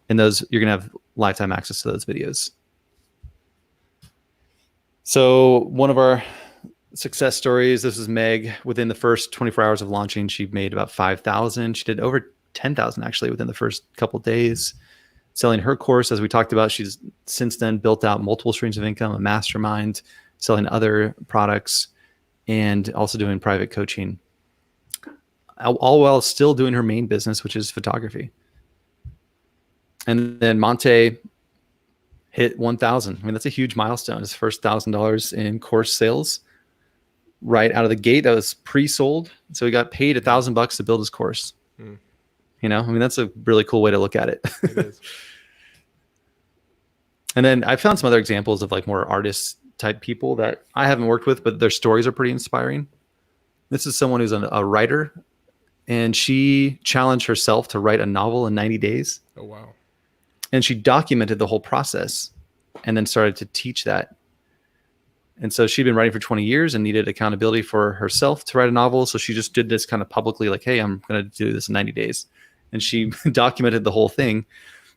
and those you're going to have lifetime access to those videos. So one of our success stories, this is Meg. Within the first 24 hours of launching, she made about 5,000. She did over 10,000 actually within the first couple of days. Selling her course, as we talked about, she's since then built out multiple streams of income, a mastermind, selling other products, and also doing private coaching, all while still doing her main business, which is photography. And then Monte hit 1,000. I mean, that's a huge milestone. His first $1,000 in course sales right out of the gate. That was pre-sold. So he got paid $1,000 to build his course. I mean, that's a really cool way to look at it. It is. And then I found some other examples of like more artist type people that I haven't worked with, but their stories are pretty inspiring. This is someone who's a writer, and she challenged herself to write a novel in 90 days. Oh, wow. And she documented the whole process and then started to teach that. And so she'd been writing for 20 years and needed accountability for herself to write a novel. So she just did this kind of publicly, like, hey, I'm going to do this in 90 days. And she documented the whole thing,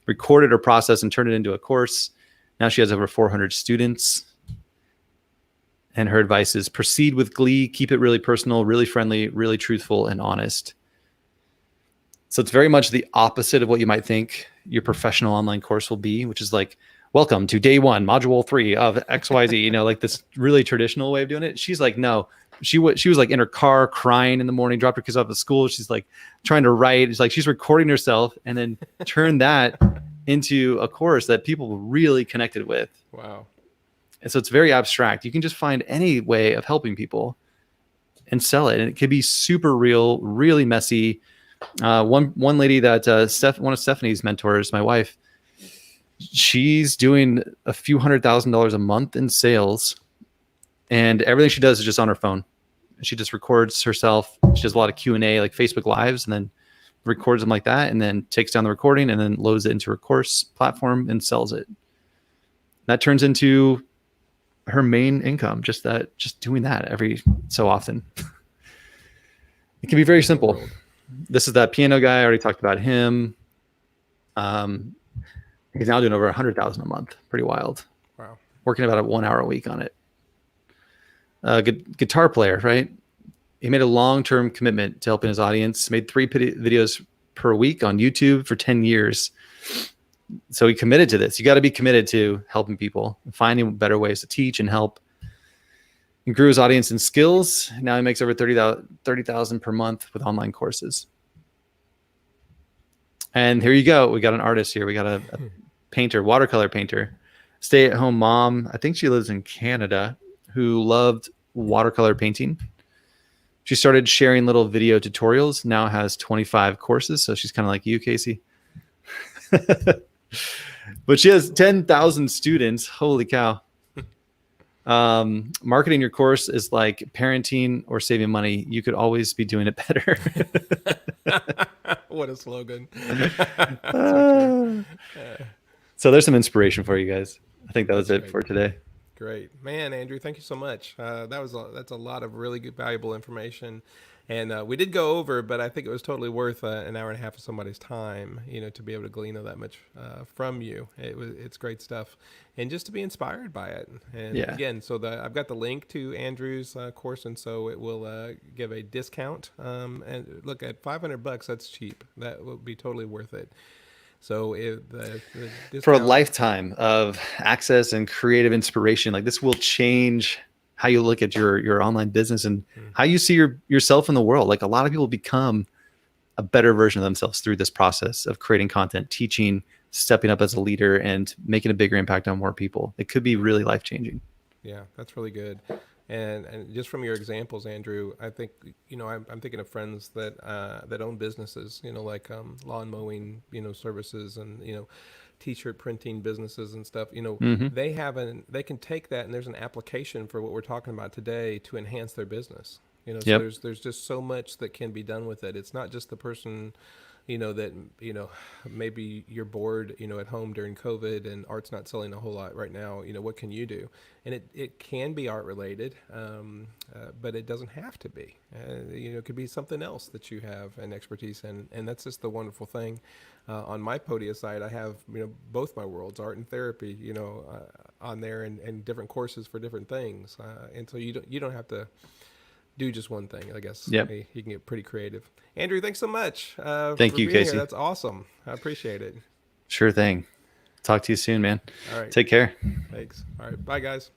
recorded her process and turned it into a course. Now she has over 400 students. And her advice is proceed with glee, keep it really personal, really friendly, really truthful, and honest. So it's very much the opposite of what you might think your professional online course will be, which is like, welcome to day 1, module 3 of XYZ, like this really traditional way of doing it. She's like, no, she was like in her car crying in the morning, dropped her kids off at school. She's like trying to write. It's like she's recording herself and then turned that into a course that people really connected with. Wow. And so it's very abstract. You can just find any way of helping people and sell it. And it could be super real, really messy. One lady that one of Stephanie's mentors, my wife, she's doing a few $100,000 a month in sales, and everything she does is just on her phone. She just records herself. She does a lot of Q&A, like Facebook Lives, and then records them like that, and then takes down the recording and then loads it into her course platform and sells it. That turns into her main income, just doing that every so often. It can be very simple. This is that piano guy. I already talked about him. He's now doing over 100,000 a month. Pretty wild. Wow. Working about 1 hour a week on it. Guitar player, right? He made a long-term commitment to helping his audience, made 3 videos per week on YouTube for 10 years. So he committed to this. You got to be committed to helping people, finding better ways to teach and help. He grew his audience in skills. Now he makes over $30,000 per month with online courses. And here you go. We got an artist here. We got a painter, watercolor painter, stay-at-home mom. I think she lives in Canada, who loved watercolor painting. She started sharing little video tutorials, now has 25 courses. So she's kind of like you, Casey. But she has 10,000 students. Holy cow. Marketing your course is like parenting or saving money. You could always be doing it better. What a slogan. So there's some inspiration for you guys. I think that was it for today. Great, man, Andrew. Thank you so much. That's a lot of really good, valuable information, and we did go over, but I think it was totally worth an hour and a half of somebody's time, to be able to glean that much from you. It's great stuff, and just to be inspired by it. And again, so I've got the link to Andrew's course, and so it will give a discount. And look, at $500, that's cheap. That will be totally worth it. So for a lifetime of access and creative inspiration, like this will change how you look at your online business and how you see yourself in the world. Like a lot of people become a better version of themselves through this process of creating content, teaching, stepping up as a leader, and making a bigger impact on more people. It could be really life-changing. Yeah, that's really good. And just from your examples, Andrew, I think, I'm thinking of friends that own businesses, like lawn mowing, services, and, t-shirt printing businesses and stuff. They can take that, and there's an application for what we're talking about today to enhance their business. So there's just so much that can be done with it. It's not just the person, that, maybe you're bored, at home during COVID and art's not selling a whole lot right now. What can you do? And it can be art related, but it doesn't have to be. It could be something else that you have an expertise in. And that's just the wonderful thing. On my Podia site, I have, both my worlds, art and therapy, on there, and different courses for different things. And so you don't have to do just one thing, I guess. Yep. You can get pretty creative. Andrew, thanks so much. Thank you, Casey. Here. That's awesome. I appreciate it. Sure thing. Talk to you soon, man. All right. Take care. Thanks. All right. Bye, guys.